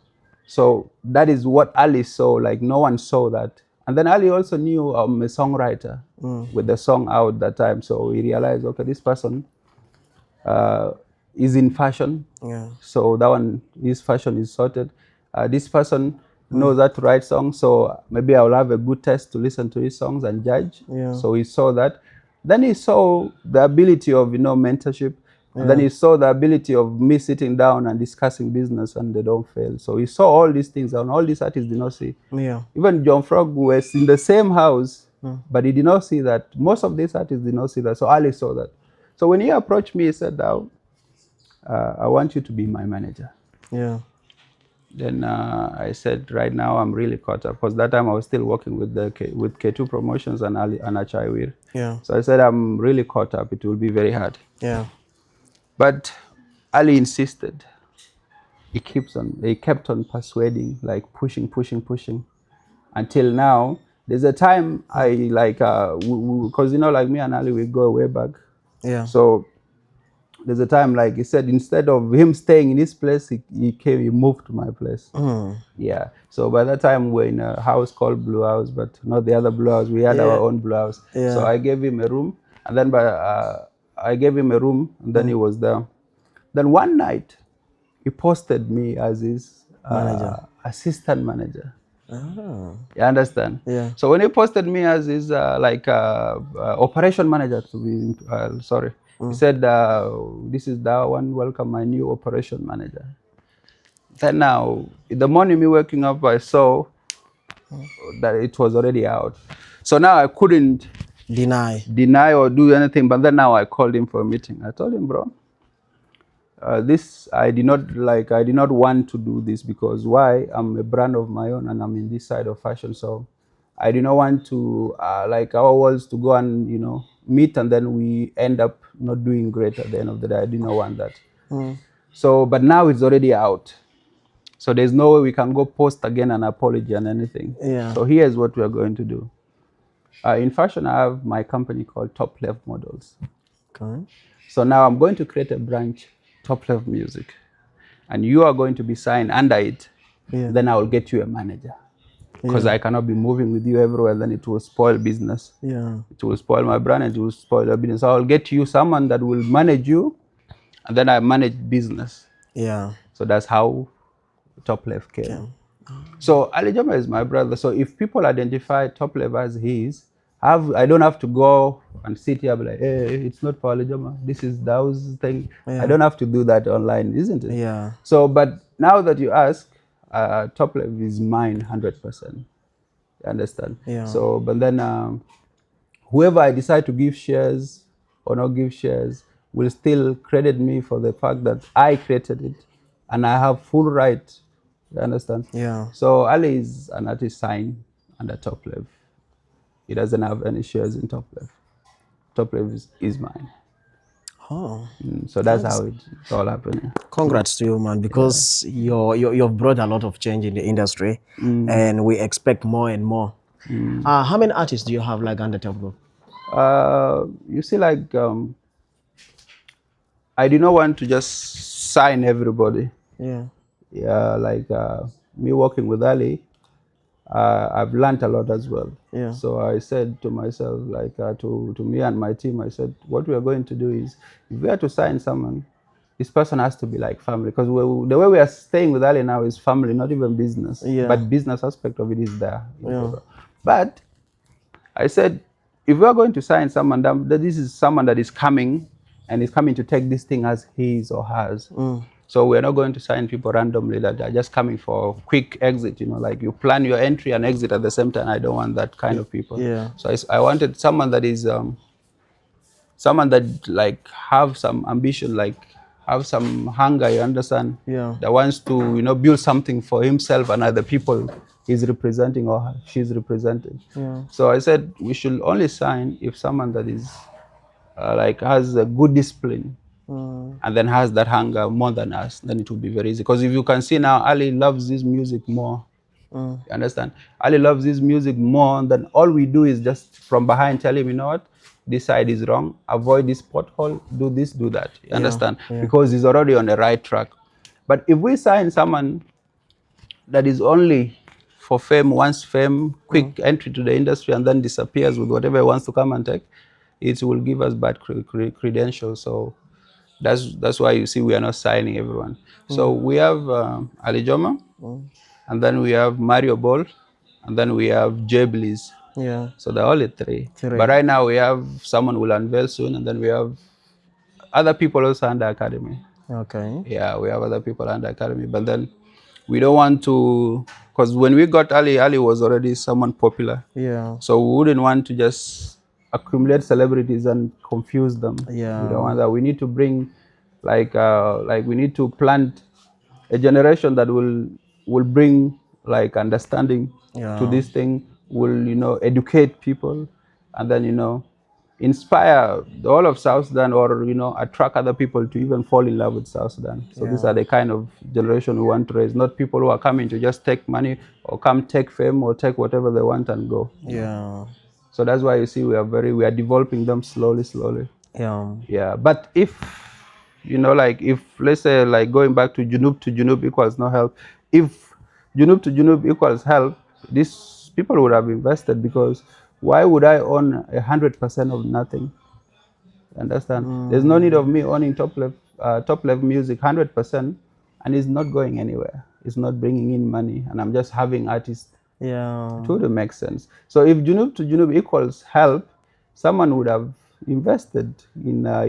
So that is what Ali saw, like no one saw that. And then Ali also knew I'm a songwriter with the song out that time. So he realized, okay, this person is in fashion. Yeah. So that one, his fashion is sorted. This person knows how to write songs. So maybe I'll have a good test to listen to his songs and judge. Yeah. So he saw that. Then he saw the ability of, mentorship. And then he saw the ability of me sitting down and discussing business, and they don't fail. So he saw all these things, and all these artists did not see. Yeah. Even John Frog was in the same house, but he did not see that. Most of these artists did not see that. So Ali saw that. So when he approached me, he said, now, I want you to be my manager. Yeah. Then I said, right now I'm really caught up, because that time I was still working with with K2 Promotions and Achaiwir. Yeah. So I said, I'm really caught up. It will be very hard. Yeah. But Ali insisted. He kept on persuading, like pushing, until now. There's a time I like, because like me and Ali, we go way back. Yeah. So there's a time, like he said, instead of him staying in his place, he moved to my place. Yeah. So by that time, we're in a house called Blue House, but not the other Blue House. We had our own Blue House. Yeah. So I gave him a room, and then I gave him a room, and then he was there. Then one night, he posted me as his assistant manager. Oh. You understand? Yeah. So when he posted me as his operation manager, to be sorry, he said, "This is the one. Welcome, my new operation manager." Then now, in the morning, me waking up, I saw that it was already out. So now I couldn't deny or do anything. But then now I called him for a meeting. I told him, bro, this I did not want to do this, because why? I'm a brand of my own, and I'm in this side of fashion. So I do not want to like our worlds to go and meet, and then we end up not doing great at the end of the day. I did not want that. So, but now it's already out. So there's no way we can go post again an apology and anything. Yeah. So here's what we are going to do. In fashion, I have my company called TopLev Models. Okay. So now I'm going to create a branch, TopLev Music, and you are going to be signed under it. Yeah. Then I will get you a manager, because I cannot be moving with you everywhere. Then it will spoil business. Yeah. It will spoil my brand, and it will spoil your business. So I'll get you someone that will manage you, and then I manage business. Yeah. So that's how TopLev came. Okay. So Ali Jama is my brother. So if people identify TopLev as his, I don't have to go and sit here and be like, hey, it's not for Ali Jama. This is Daw's thing. Yeah. I don't have to do that online, isn't it? Yeah. So, but now that you ask, TopLev is mine 100%. You understand? Yeah. So, but then whoever I decide to give shares or not give shares will still credit me for the fact that I created it, and I have full right. You understand? Yeah. So Ali is an artist signed under TopLev. He doesn't have any shares in TopLev. TopLev is mine. Oh. So that's how it's all happening. Congrats to you, man, because you've brought a lot of change in the industry, and we expect more and more. How many artists do you have like under TopLev? You see, like I did not want to just sign everybody. Yeah. Yeah, like me working with Ali, I've learned a lot as well. Yeah. So I said to myself, like to me and my team, I said, what we are going to do is, if we are to sign someone, this person has to be like family, because the way we are staying with Ali now is family, not even business. Yeah. But business aspect of it is there. Yeah. But I said, if we are going to sign someone, that this is someone that is coming and is coming to take this thing as his or hers. So we're not going to sign people randomly that are just coming for quick exit, like you plan your entry and exit at the same time. I don't want that kind of people. Yeah. So I wanted someone that is someone that like have some ambition, like have some hunger, you understand? Yeah. That wants to, build something for himself and other people he's representing or she's representing. Yeah. So I said we should only sign if someone that is like has a good discipline and then has that hunger more than us, then it will be very easy. Because if you can see now, Ali loves this music more. You understand? Ali loves this music more than all we do is just from behind tell him, you know what, this side is wrong, avoid this pothole, do this, do that. You understand? Yeah. Because he's already on the right track. But if we sign someone that is only for fame, wants fame, quick entry to the industry, and then disappears with whatever he wants to come and take, it will give us bad credentials. So that's why you see we are not signing everyone. So we have Ali Joma, and then we have Mario Ball, and then we have Jeblis. Yeah. So they're only three. But right now we have someone will unveil soon, and then we have other people also under academy. Okay. Yeah, we have other people under academy, but then we don't want to, because when we got Ali was already someone popular. Yeah. So we wouldn't want to just accumulate celebrities and confuse them. Yeah. We don't want that. We need to bring, like we need to plant a generation that will bring like understanding to this thing. Will educate people, and then inspire the whole of South Sudan, or attract other people to even fall in love with South Sudan. So these are the kind of generation we want to raise, not people who are coming to just take money or come take fame or take whatever they want and go. Yeah. So that's why you see we are developing them slowly. Yeah. Yeah. But if like if let's say like going back to Junub equals no help, if Junub equals help, these people would have invested, because why would I own 100% of nothing? Understand? There's no need of me owning TopLev music 100%, and it's not going anywhere. It's not bringing in money, and I'm just having artists. Yeah. It would make sense. So if Junub equals help, someone would have invested in a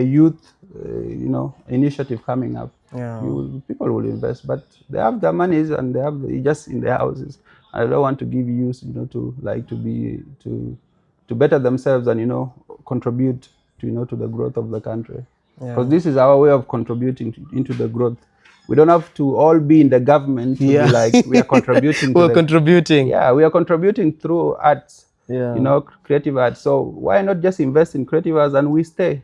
youth initiative coming up. Yeah. People will invest, but they have their monies and they have just in their houses. I don't want to give youth to better themselves and contribute to the growth of the country, because this is our way of contributing into the growth. We don't have to all be in the government to be like we are contributing. Contributing. Yeah, we are contributing through arts. Yeah. Creative arts. So why not just invest in creative arts and we stay?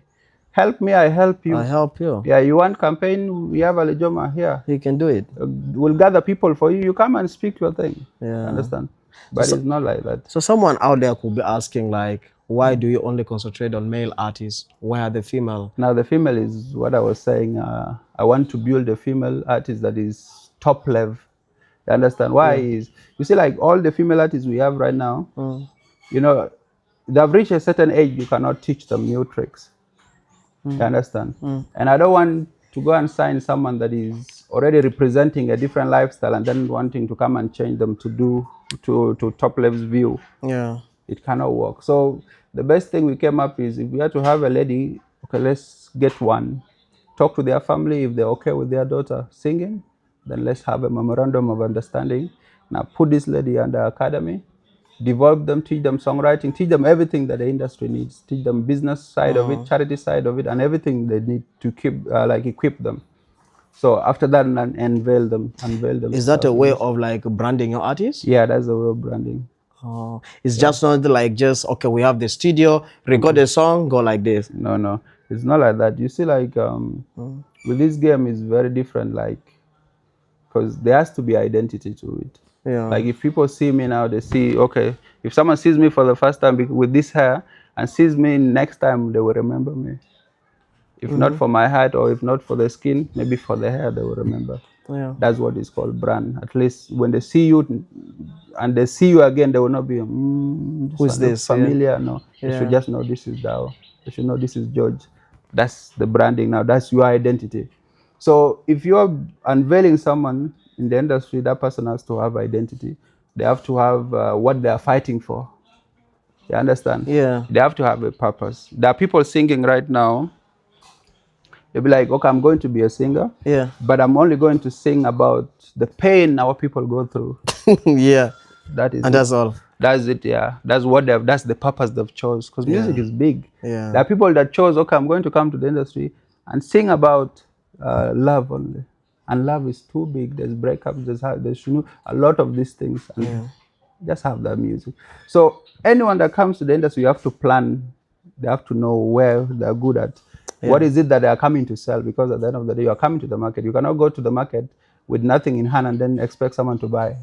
Help me, I help you. I help you. Yeah, you want campaign? We have Alijoma here. He can do it. We'll gather people for you. You come and speak your thing. Yeah. Understand? But it's not like that. So someone out there could be asking like, why do you only concentrate on male artists? Why are the female? Now the female is what I was saying. I want to build a female artist that is TopLev. You understand? Why is, you see, like all the female artists we have right now, they've reached a certain age, you cannot teach them new tricks. You understand? And I don't want to go and sign someone that is already representing a different lifestyle and then wanting to come and change them to do to TopLev's view. Yeah. It cannot work. So the best thing we came up is, if we had to have a lady, okay, let's get one, talk to their family. If they're okay with their daughter singing, then let's have a memorandum of understanding. Now put this lady under academy, develop them, teach them songwriting, teach them everything that the industry needs, teach them business side of it, charity side of it, and everything they need to keep equip them. So after that, unveil them. Is that a way of like branding your artist? Yeah, that's the way of branding. It's just not like okay, we have the studio, record a song, go like this. No, it's not like that. You see, like with this game is very different, like, because there has to be identity to it. Yeah. Like if people see me now, they see, okay, if someone sees me for the first time with this hair and sees me next time, they will remember me. If not for my height, or if not for the skin, maybe for the hair, they will remember. Yeah. That's what is called brand. At least when they see you and they see you again, they will not be, Who's this this? familiar? Yeah. No, they Yeah. should just know this is Dao. They should know this is George. That's the branding now. That's your identity. So if you're unveiling someone in the industry, that person has to have identity. They have to have what they are fighting for. You understand? Yeah. They have to have a purpose. There are people singing right now. They'll be like, okay, I'm going to be a singer, Yeah. but I'm only going to sing about the pain our people go through. Yeah. That is And it. that's all. That's it, yeah. That's what that's the purpose they've chose. Because music is big. Yeah. There are people that chose, okay, I'm going to come to the industry and sing about love only. And love is too big. There's breakups, there's a lot of these things. And just have that music. So anyone that comes to the industry, you have to plan. They have to know where they're good at. What is it that they are coming to sell? Because at the end of the day, you are coming to the market. You cannot go to the market with nothing in hand and then expect someone to buy.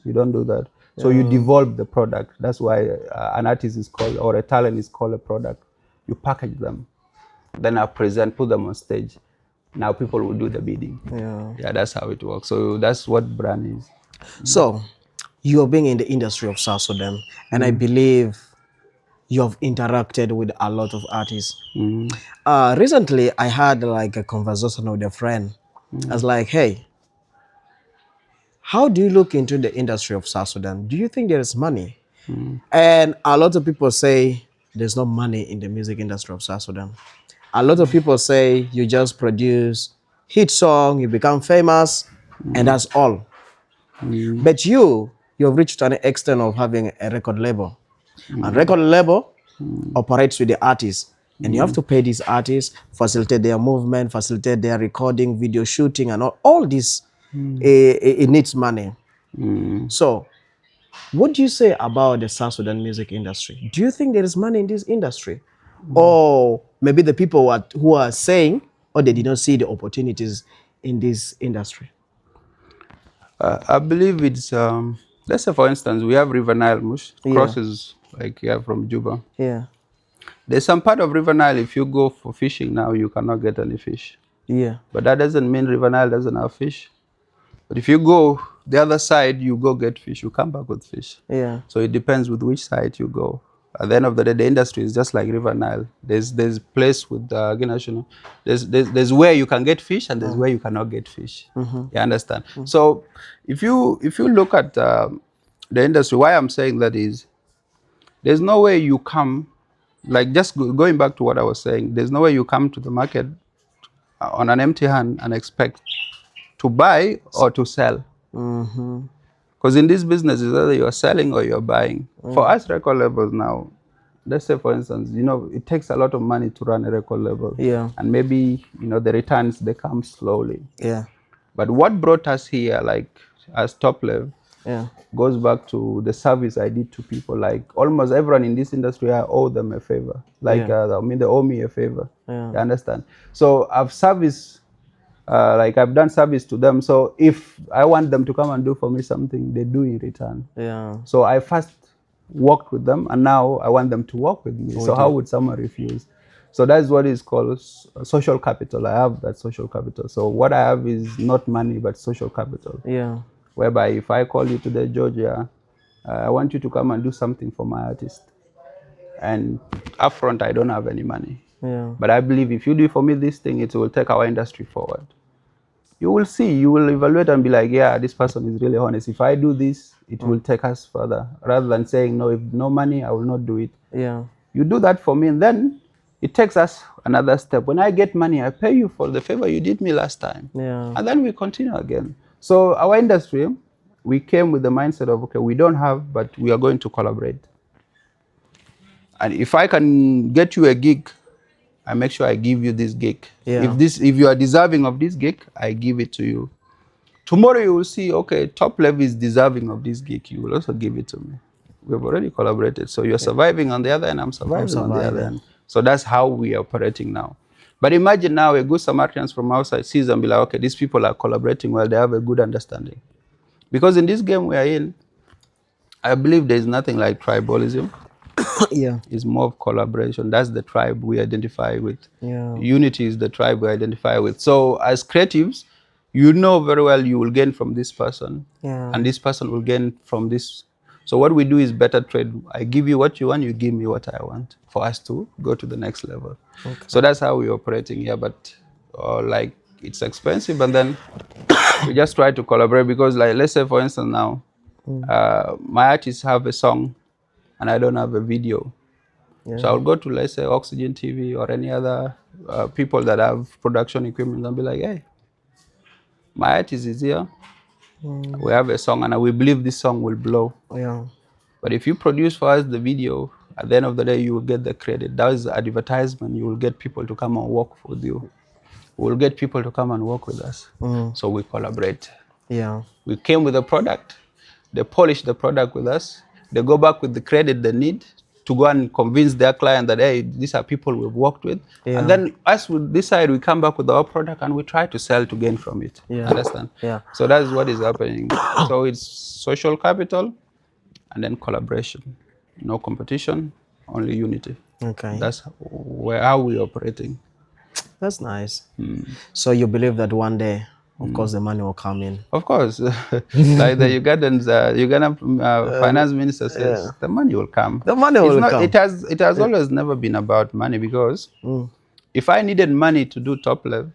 You don't do that. So you develop the product. That's why an artist is called, or a talent is called a product. You package them, then I present, put them on stage. Now people will do the bidding. Yeah, that's how it works. So that's what brand is. So you're being in the industry of South Sudan, and I believe you have interacted with a lot of artists. Recently, I had like a conversation with a friend. I was like, hey, how do you look into the industry of South Sudan? Do you think there is money? And a lot of people say there's no money in the music industry of South Sudan. A lot of people say you just produce hit song, you become famous, and that's all. But you've reached to an extent of having a record label. A record label operates with the artists, and you have to pay these artists, facilitate their movement, facilitate their recording, video shooting, and all this. It needs money. So what do you say about the South Sudan music industry? Do you think there is money in this industry? Or maybe the people who are saying, or they did not see the opportunities in this industry? I believe it's, let's say for instance, we have River Nile Mush, crosses like from Juba. Yeah. There's some part of River Nile, if you go for fishing now, you cannot get any fish. Yeah. But that doesn't mean River Nile doesn't have fish. But if you go the other side, you go get fish, you come back with fish. Yeah. So it depends with which side you go. At the end of the day, the industry is just like River Nile. There's place with there's where you can get fish and there's where you cannot get fish. You understand? So if you look at the industry, why I'm saying that is there's no way you come, like just going back to what I was saying, there's no way you come to the market on an empty hand and expect to buy or to sell. Because in this business, it's either you're selling or you're buying. For us record labels now, let's say for instance, it takes a lot of money to run a record label. Yeah. And maybe, the returns, they come slowly. Yeah. But what brought us here, like as TopLev, goes back to the service I did to people. Like almost everyone in this industry, I owe them a favor. Like, they owe me a favor. You understand? So I've serviced, like I've done service to them. So if I want them to come and do for me something, they do in return. Yeah. So I first worked with them, and now I want them to work with me. So how would someone refuse? So that's what is called social capital. I have that social capital. So what I have is not money, but social capital. Yeah. Whereby if I call you today, Georgia, I want you to come and do something for my artist. And upfront, I don't have any money. Yeah. But I believe if you do for me this thing, it will take our industry forward. You will see, you will evaluate and be like, yeah, this person is really honest. If I do this, it will take us further. Rather than saying, no, if no money, I will not do it. Yeah. You do that for me, and then it takes us another step. When I get money, I pay you for the favor you did me last time. Yeah. And then we continue again. So our industry, we came with the mindset of, okay, we don't have, but we are going to collaborate. And if I can get you a gig, I make sure I give you this gig. Yeah. If you are deserving of this gig, I give it to you. Tomorrow you will see, okay, TopLev is deserving of this gig. You will also give it to me. We've already collaborated. So you're surviving on the other end, I'm surviving on the other end. So that's how we are operating now. But imagine now a good Samaritans from outside sees and be like, okay, these people are collaborating well, they have a good understanding. Because in this game we are in, I believe there is nothing like tribalism. Yeah. It's more of collaboration. That's the tribe we identify with. Yeah. Unity is the tribe we identify with. So as creatives, you know very well you will gain from this person, and this person will gain from this. So what we do is better trade. I give you what you want, you give me what I want, for us to go to the next level. Okay. So that's how we're operating here. But like, it's expensive, and then we just try to collaborate, because, like, let's say for instance now, my artists have a song and I don't have a video. So I'll go to, let's say, Oxygen TV or any other people that have production equipment and be like, hey, my artist is here. We have a song and we believe this song will blow. Yeah. But if you produce for us the video, at the end of the day, you will get the credit. That is advertisement. You will get people to come and work with you. We will get people to come and work with us. So we collaborate. Yeah. We came with a product. They polish the product with us. They go back with the credit they need to go and convince their client that, hey, these are people we've worked with. And then us with this side, we come back with our product and we try to sell to gain from it. Understand? Yeah. So that's what is happening. So it's social capital and then collaboration. No competition, only unity. Okay. That's how we're operating. That's nice. So you believe that one day, of course, the money will come in? Of course. Like the Ugandan finance minister says, the money will come. The money will come. It has always never been about money, because if I needed money to do TopLev,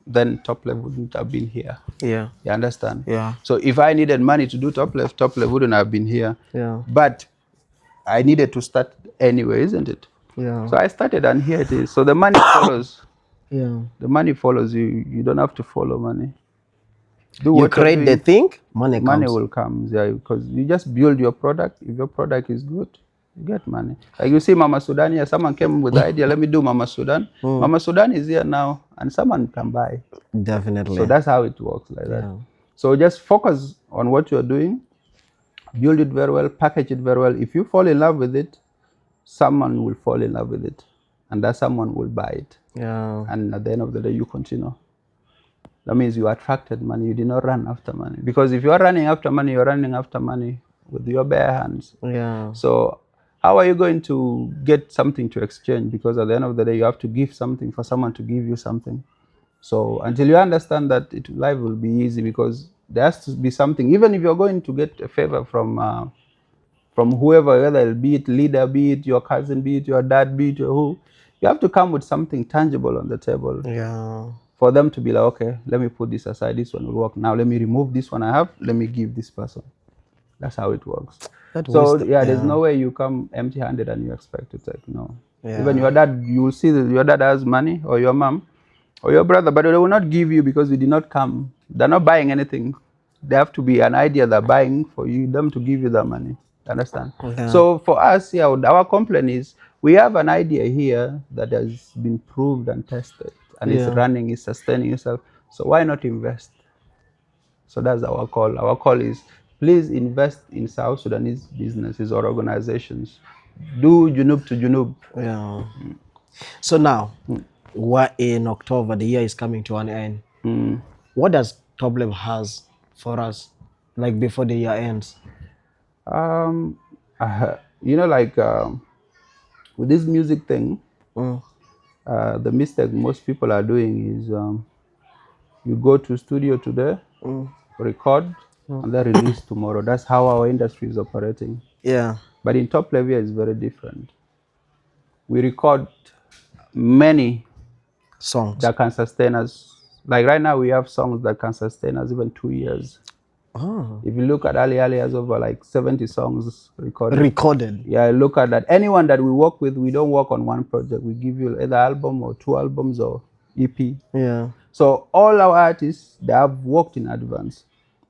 then TopLev wouldn't have been here. Yeah. You understand? Yeah. So if I needed money to do TopLev, TopLev wouldn't have been here. Yeah. But I needed to start anyway, isn't it? Yeah. So I started, and here it is. So the money follows. Yeah. The money follows you. You don't have to follow money. You create the thing, money comes. Money will come, yeah, because you just build your product. If your product is good, you get money. Like you see Mama Sudan here, someone came with the idea, let me do Mama Sudan. Mama Sudan is here now, and someone can buy. Definitely. So that's how it works, like that. So just focus on what you're doing, build it very well, package it very well. If you fall in love with it, someone will fall in love with it, and that someone will buy it. Yeah. And at the end of the day, you continue. That means you attracted money. You did not run after money. Because if you are running after money, you're running after money with your bare hands. Yeah. So how are you going to get something to exchange? Because at the end of the day, you have to give something for someone to give you something. So until you understand that, life will be easy, because there has to be something. Even if you're going to get a favor from whoever, whether it be it leader, be it your cousin, be it your dad, be it your who, you have to come with something tangible on the table. Yeah. For them to be like, okay, let me put this aside, this one will work. Now let me remove this one I have, let me give this person. That's how it works. There's no way you come empty-handed and you expect to take, no. Yeah. Even your dad, you will see that your dad has money, or your mom, or your brother, but they will not give you because we did not come. They're not buying anything. They have to be an idea they're buying for you, them to give you the money. Understand? Yeah. So for us, our complaint is, we have an idea here that has been proved and tested, and it's running, it's sustaining itself. So why not invest? So that's our call. Our call is, please invest in South Sudanese businesses or organizations. Do Junub to Junub. Yeah. So now, we're in October, the year is coming to an end. What does TopLev has for us, like before the year ends? With this music thing, the mistake most people are doing is, you go to studio today, record, and then release tomorrow. That's how our industry is operating. Yeah. But in TopLev it's very different. We record many songs that can sustain us. Like right now, we have songs that can sustain us even 2 years. Oh. If you look at Ali has over like 70 songs recorded. Yeah, look at that. Anyone that we work with, we don't work on one project. We give you either album or 2 albums or EP. Yeah. So all our artists, they have worked in advance.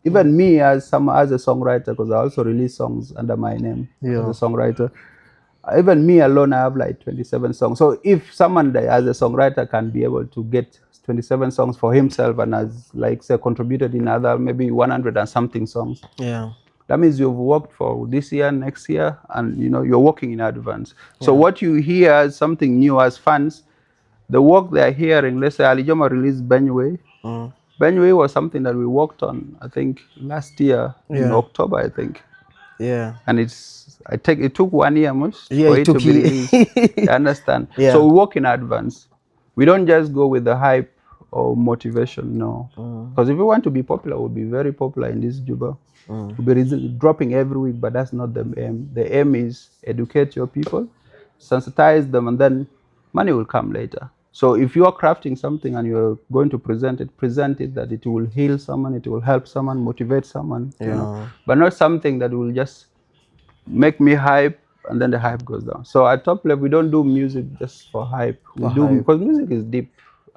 Even me as a songwriter, because I also release songs under my name as a songwriter. Even me alone, I have like 27 songs. So if someone that as a songwriter can be able to get 27 songs for himself and has, like, say, contributed in other maybe 100 and something songs, that means you've worked for this year, next year, and you're working in advance. So what you hear as something new as fans, the work they are hearing, let's say Alijoma released Benway. Benway was something that we worked on, I think, last year in October, I think. Yeah. And it took 1 year most Yeah, for it it to took be you. released. You understand? Yeah. So we work in advance. We don't just go with the hype or motivation, no. Because if we want to be popular, we'll be very popular in this Juba. We'll be dropping every week, but that's not the aim. The aim is educate your people, sensitize them, and then money will come later. So if you are crafting something and you're going to present it that it will heal someone, it will help someone, motivate someone, you know, but not something that will just make me hype and then the hype goes down. So at TopLev, we don't do music just for hype. We do because music is deep,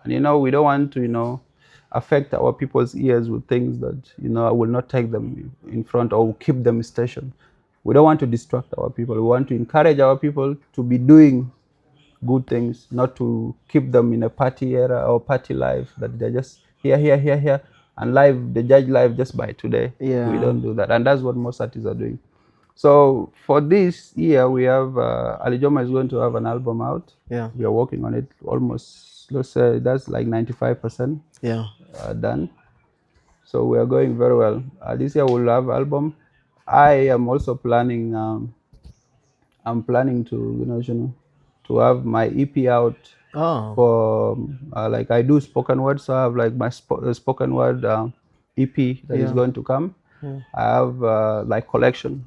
and you know we don't want to affect our people's ears with things that will not take them in front or keep them stationed. We don't want to distract our people. We want to encourage our people to be doing good things, not to keep them in a party era or party life that they're just here, and live they judge life just by today. We don't do that, and that's what most artists are doing. So for this year, we have Alijoma is going to have an album out. Yeah. We are working on it almost. Let's say that's like 95% done. So we are going very well. This year we'll have album. I am also planning. I'm planning to have my EP out for like I do spoken word, so I have like my spoken word EP that is going to come. I have like collection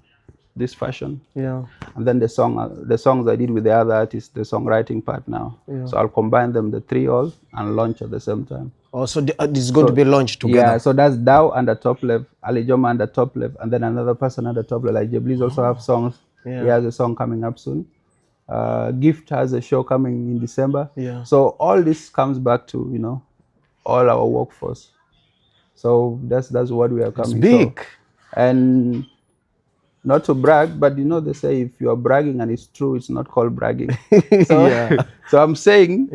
this fashion, and then the songs I did with the other artists, the songwriting part now. So I'll combine them, the three all, and launch at the same time. Oh, so this is going to be launched together. Yeah, so that's Dow under TopLev, Alijoma under TopLev, and then another person under TopLev. Like Jeblis also have songs. He has a song coming up soon. Gift has a show coming in December. So all this comes back to all our workforce. So that's what we are coming. It's big. So, and not to brag, but they say if you are bragging and it's true, it's not called bragging. So, so I'm saying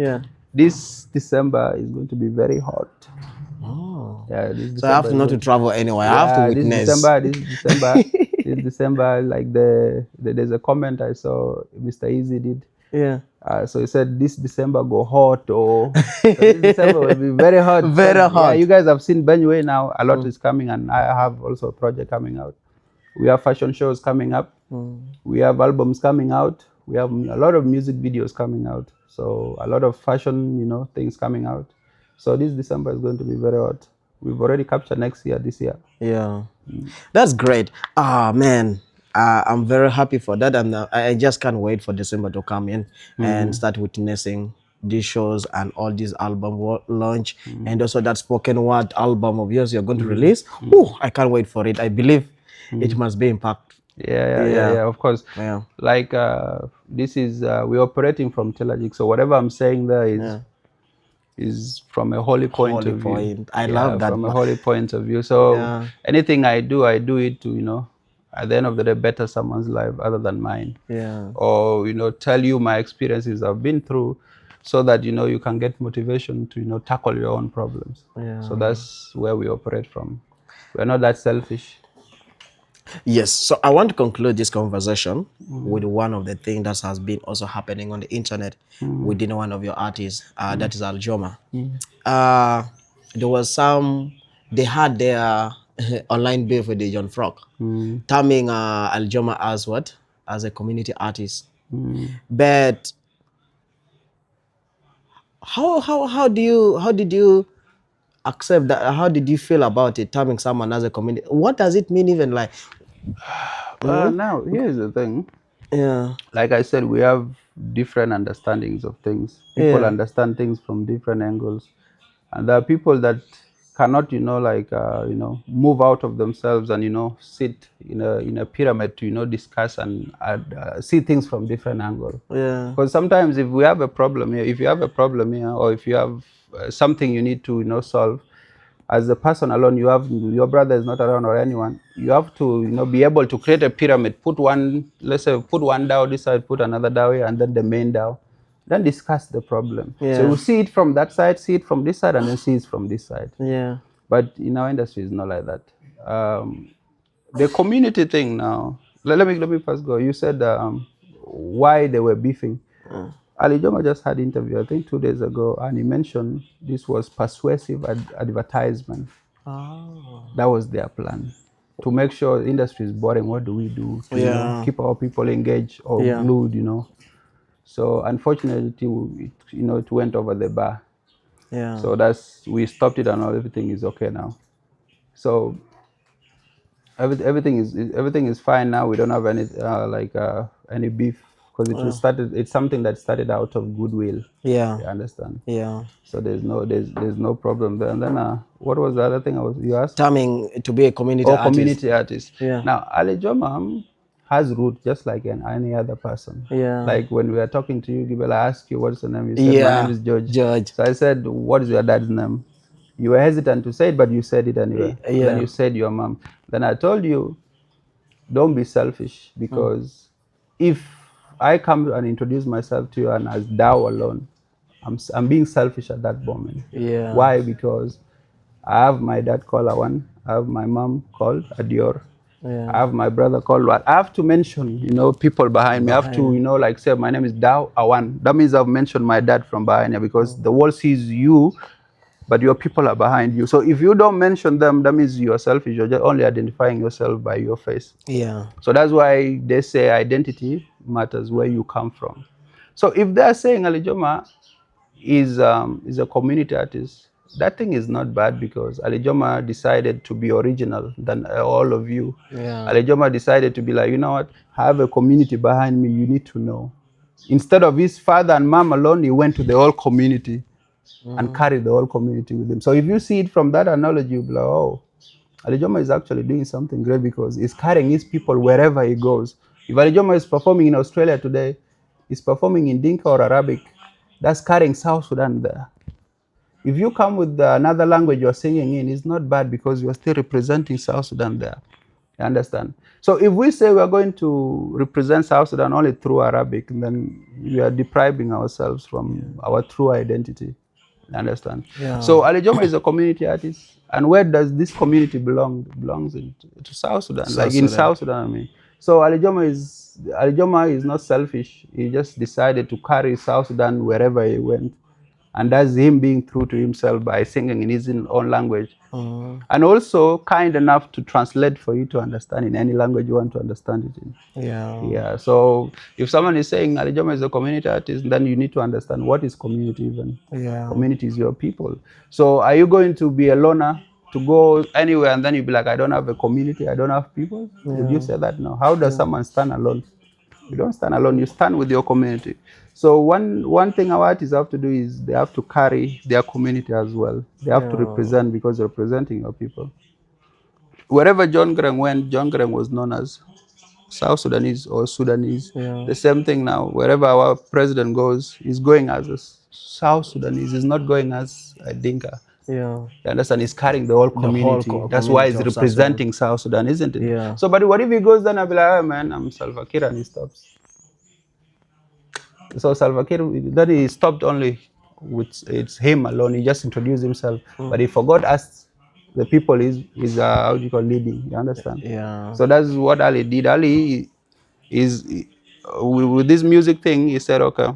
this December is going to be very hot. Yeah, so I have not to travel anywhere. I have to witness. This December, like there's a comment I saw Mr. Easy did. So he said this December go hot, or so this December will be very hot. Very hot. Yeah, you guys have seen Benway now. A lot is coming, and I have also a project coming out. We have fashion shows coming up. We have albums coming out. We have a lot of music videos coming out. So a lot of fashion, things coming out. So this December is going to be very hot. We've already captured this year. Yeah. That's great. Man, I'm very happy for that. And I just can't wait for December to come in and start witnessing these shows and all these album launch and also that spoken word album of yours you're going to release. I can't wait for it. I believe it must be impactful. Yeah, of course. Yeah. Like this is we're operating from Telajik, so whatever I'm saying there is from a holy point of view. I love that. From a holy point of view. So anything I do it to at the end of the day better someone's life other than mine. Or tell you my experiences I've been through, so that you can get motivation to tackle your own problems. So that's where we operate from. We're not that selfish. Yes, so I want to conclude this conversation with one of the things that has been also happening on the internet within one of your artists, that is Alijoma. There was they had their online beef with the John Frog, terming Alijoma as what? As a community artist. But how did you accept that? How did you feel about it, terming someone as a community? What does it mean even like? Now, here's the thing. Like I said, we have different understandings of things. People understand things from different angles. And there are people that cannot, move out of themselves and, sit in a pyramid to, discuss and see things from different angles. Because sometimes if we have a problem here, or if you have something you need to, solve, as a person alone, your brother is not around or anyone, you have to be able to create a pyramid, let's say put one DAO this side, put another DAO here, and then the main DAO, then discuss the problem. So you see it from that side, see it from this side, and then see it from this side. But in our industry it's not like that. The community thing now, let me first go. You said why they were beefing. Ali Joma just had interview, I think 2 days ago, and he mentioned this was persuasive advertisement. Oh. That was their plan. To make sure the industry is boring, what do we do to Yeah. keep our people engaged or glued? So unfortunately, it went over the bar. Yeah. So we stopped it, and everything is okay now. So everything is fine now. We don't have any beef, because it's something that started out of goodwill. Yeah. You understand? Yeah. So there's no problem there. And then what was the other thing you asked? Terming to be a community artist. Community artist. Yeah. Now Ali Joma has roots just like any other person. Yeah. Like when we are talking to you, Gibel, I asked you what's your name. You said my name is George. George. So I said, what is your dad's name? You were hesitant to say it, but you said it anyway. Yeah. Then you said your mom. Then I told you, don't be selfish, because if I come and introduce myself to you and as Dao alone, I'm being selfish at that moment. Yeah. Why? Because I have my dad called Awan, I have my mom called Adior, Yeah. I have my brother called what. I have to mention, people behind me. I have to, like say my name is Dao Awan. That means I've mentioned my dad from behind here, because the world sees you, but your people are behind you. So if you don't mention them, that means you're selfish. You're just only identifying yourself by your face. Yeah. So that's why they say identity matters, where you come from. So if they're saying Ali Joma is a community artist, that thing is not bad, because Ali Joma decided to be original than all of you. Yeah. Ali Joma decided to be like, you know what, I have a community behind me, you need to know. Instead of his father and mom alone, he went to the whole community and carried the whole community with him. So if you see it from that analogy, you'll be like, oh, Ali Joma is actually doing something great, because he's carrying his people wherever he goes. If Ali Joma is performing in Australia today, he's performing in Dinka or Arabic, that's carrying South Sudan there. If you come with another language you're singing in, it's not bad, because you're still representing South Sudan there. You understand? So if we say we're going to represent South Sudan only through Arabic, then we are depriving ourselves from our true identity. You understand? Yeah. So Ali Joma is a community artist. And where does this community belong? It belongs to South Sudan, in South Sudan, I mean. So Ali Joma is not selfish. He just decided to carry South Sudan wherever he went. And that's him being true to himself by singing in his own language. And also kind enough to translate for you to understand in any language you want to understand it in. Yeah. So if someone is saying Ali Joma is a community artist, then you need to understand what is community even. Yeah. Community is your people. So are you going to be a loner to go anywhere and then you be like, I don't have a community, I don't have people? Would you say that? No. How does someone stand alone? You don't stand alone, you stand with your community. So one thing our artists have to do is they have to carry their community as well. They have to represent, because they're representing your people. Wherever John Greng went, John Greng was known as South Sudanese or Sudanese. The same thing now. Wherever our president goes, he's going as a South Sudanese. He's not going as a Dinka. Yeah. You understand? He's carrying the whole community. That's why he's representing South Sudan, isn't it? Yeah. So, but what if he goes then, I'll be like, oh man, I'm Salva Kiir, and he stops. So Salva Kiir, then he stopped only with it's him alone. He just introduced himself, but he forgot us, the people is how do you call leading? You understand? Yeah. So that's what Ali did. Ali is with this music thing. He said, okay,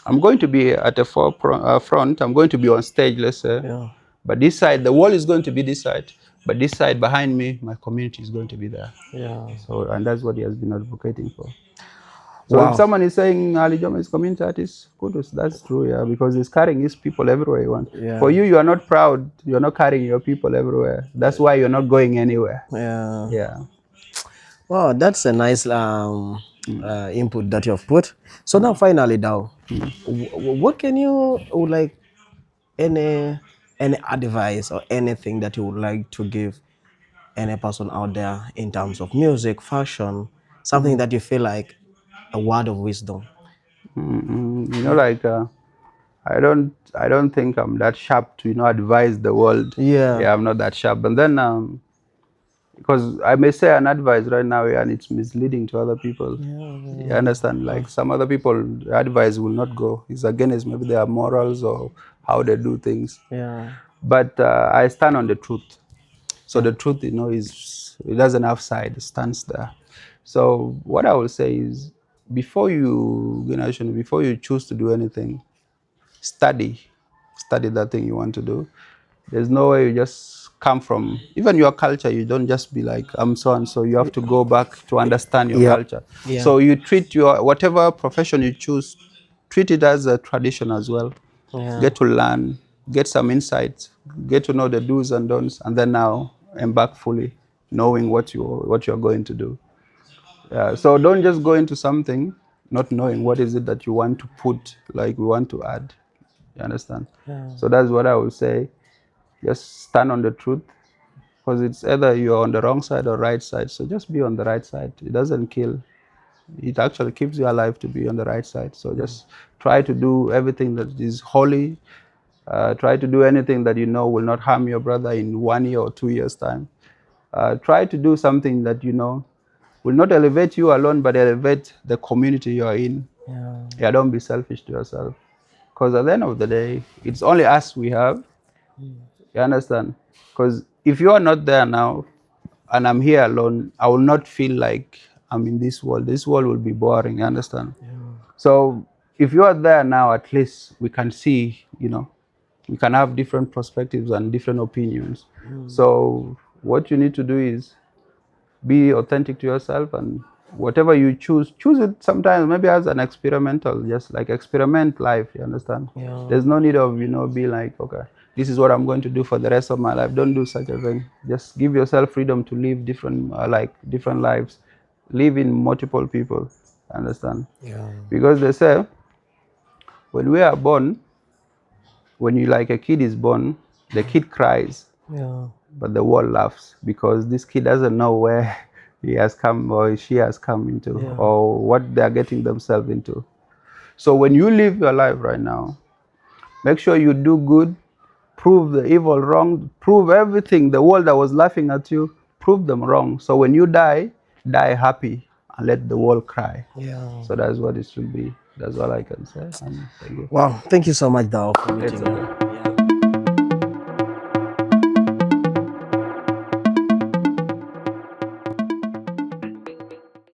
I'm going to be at the front. I'm going to be on stage, let's say. Yeah. But this side, the wall is going to be this side. But this side behind me, my community is going to be there. Yeah. So, and that's what he has been advocating for. So if someone is saying Ali Joma is community artist, kudos, that's true, yeah, because he's carrying his people everywhere he wants. Yeah. For you are not proud. You're not carrying your people everywhere. That's why you're not going anywhere. Yeah. Yeah. Wow, that's a nice input that you've put. So now finally, Dao, what can you like any advice or anything that you would like to give any person out there in terms of music, fashion, something that you feel like a word of wisdom? Like I don't think I'm that sharp to advise the world. Yeah. I'm not that sharp. And then because I may say an advice right now, and it's misleading to other people. You understand? Like some other people, the advice will not go. It's against maybe their morals or how they do things. Yeah. But I stand on the truth. So the truth, is it doesn't have side, it stands there. So what I will say is, before you choose to do anything, study that thing you want to do. There's no way you just come from even your culture. You don't just be like, I'm so and so. You have to go back to understand your Yeah. culture. Yeah. So you treat your whatever profession you choose, treat it as a tradition as well. Yeah. Get to learn, get some insights, get to know the do's and don'ts, and then now embark fully, knowing what you're going to do. So don't just go into something not knowing what is it that you want to put, like we want to add. You understand? Yeah. So that's what I would say. Just stand on the truth, because it's either you're on the wrong side or right side. So just be on the right side. It doesn't kill. It actually keeps you alive to be on the right side. So just try to do everything that is holy. Try to do anything that you know will not harm your brother in 1 year or 2 years' time. Try to do something that you know will not elevate you alone, but elevate the community you are in. Yeah, don't be selfish to yourself. Because at the end of the day, it's only us we have. You understand? Because if you are not there now, and I'm here alone, I will not feel like I'm in this world. This world will be boring. You understand? Yeah. So if you are there now, at least we can see, we can have different perspectives and different opinions. So what you need to do is be authentic to yourself, and whatever you choose it sometimes maybe as an experimental, just like experiment life. You understand? Yeah. There's no need of be like, okay, this is what I'm going to do for the rest of my life. Don't do such a thing. Just give yourself freedom to live different different lives, live in multiple people. Understand? Yeah. Because they say when we are born, when a kid is born, the kid cries. Yeah. But the world laughs because this kid doesn't know where he has come or she has come into, yeah, or what they are getting themselves into. So when you live your life right now, make sure you do good, prove the evil wrong, prove everything, the world that was laughing at you, prove them wrong. So when you die happy and let the world cry. Yeah. So that's what it should be. That's all I can say. And thank you. Wow, thank you so much, Dao, for meeting me.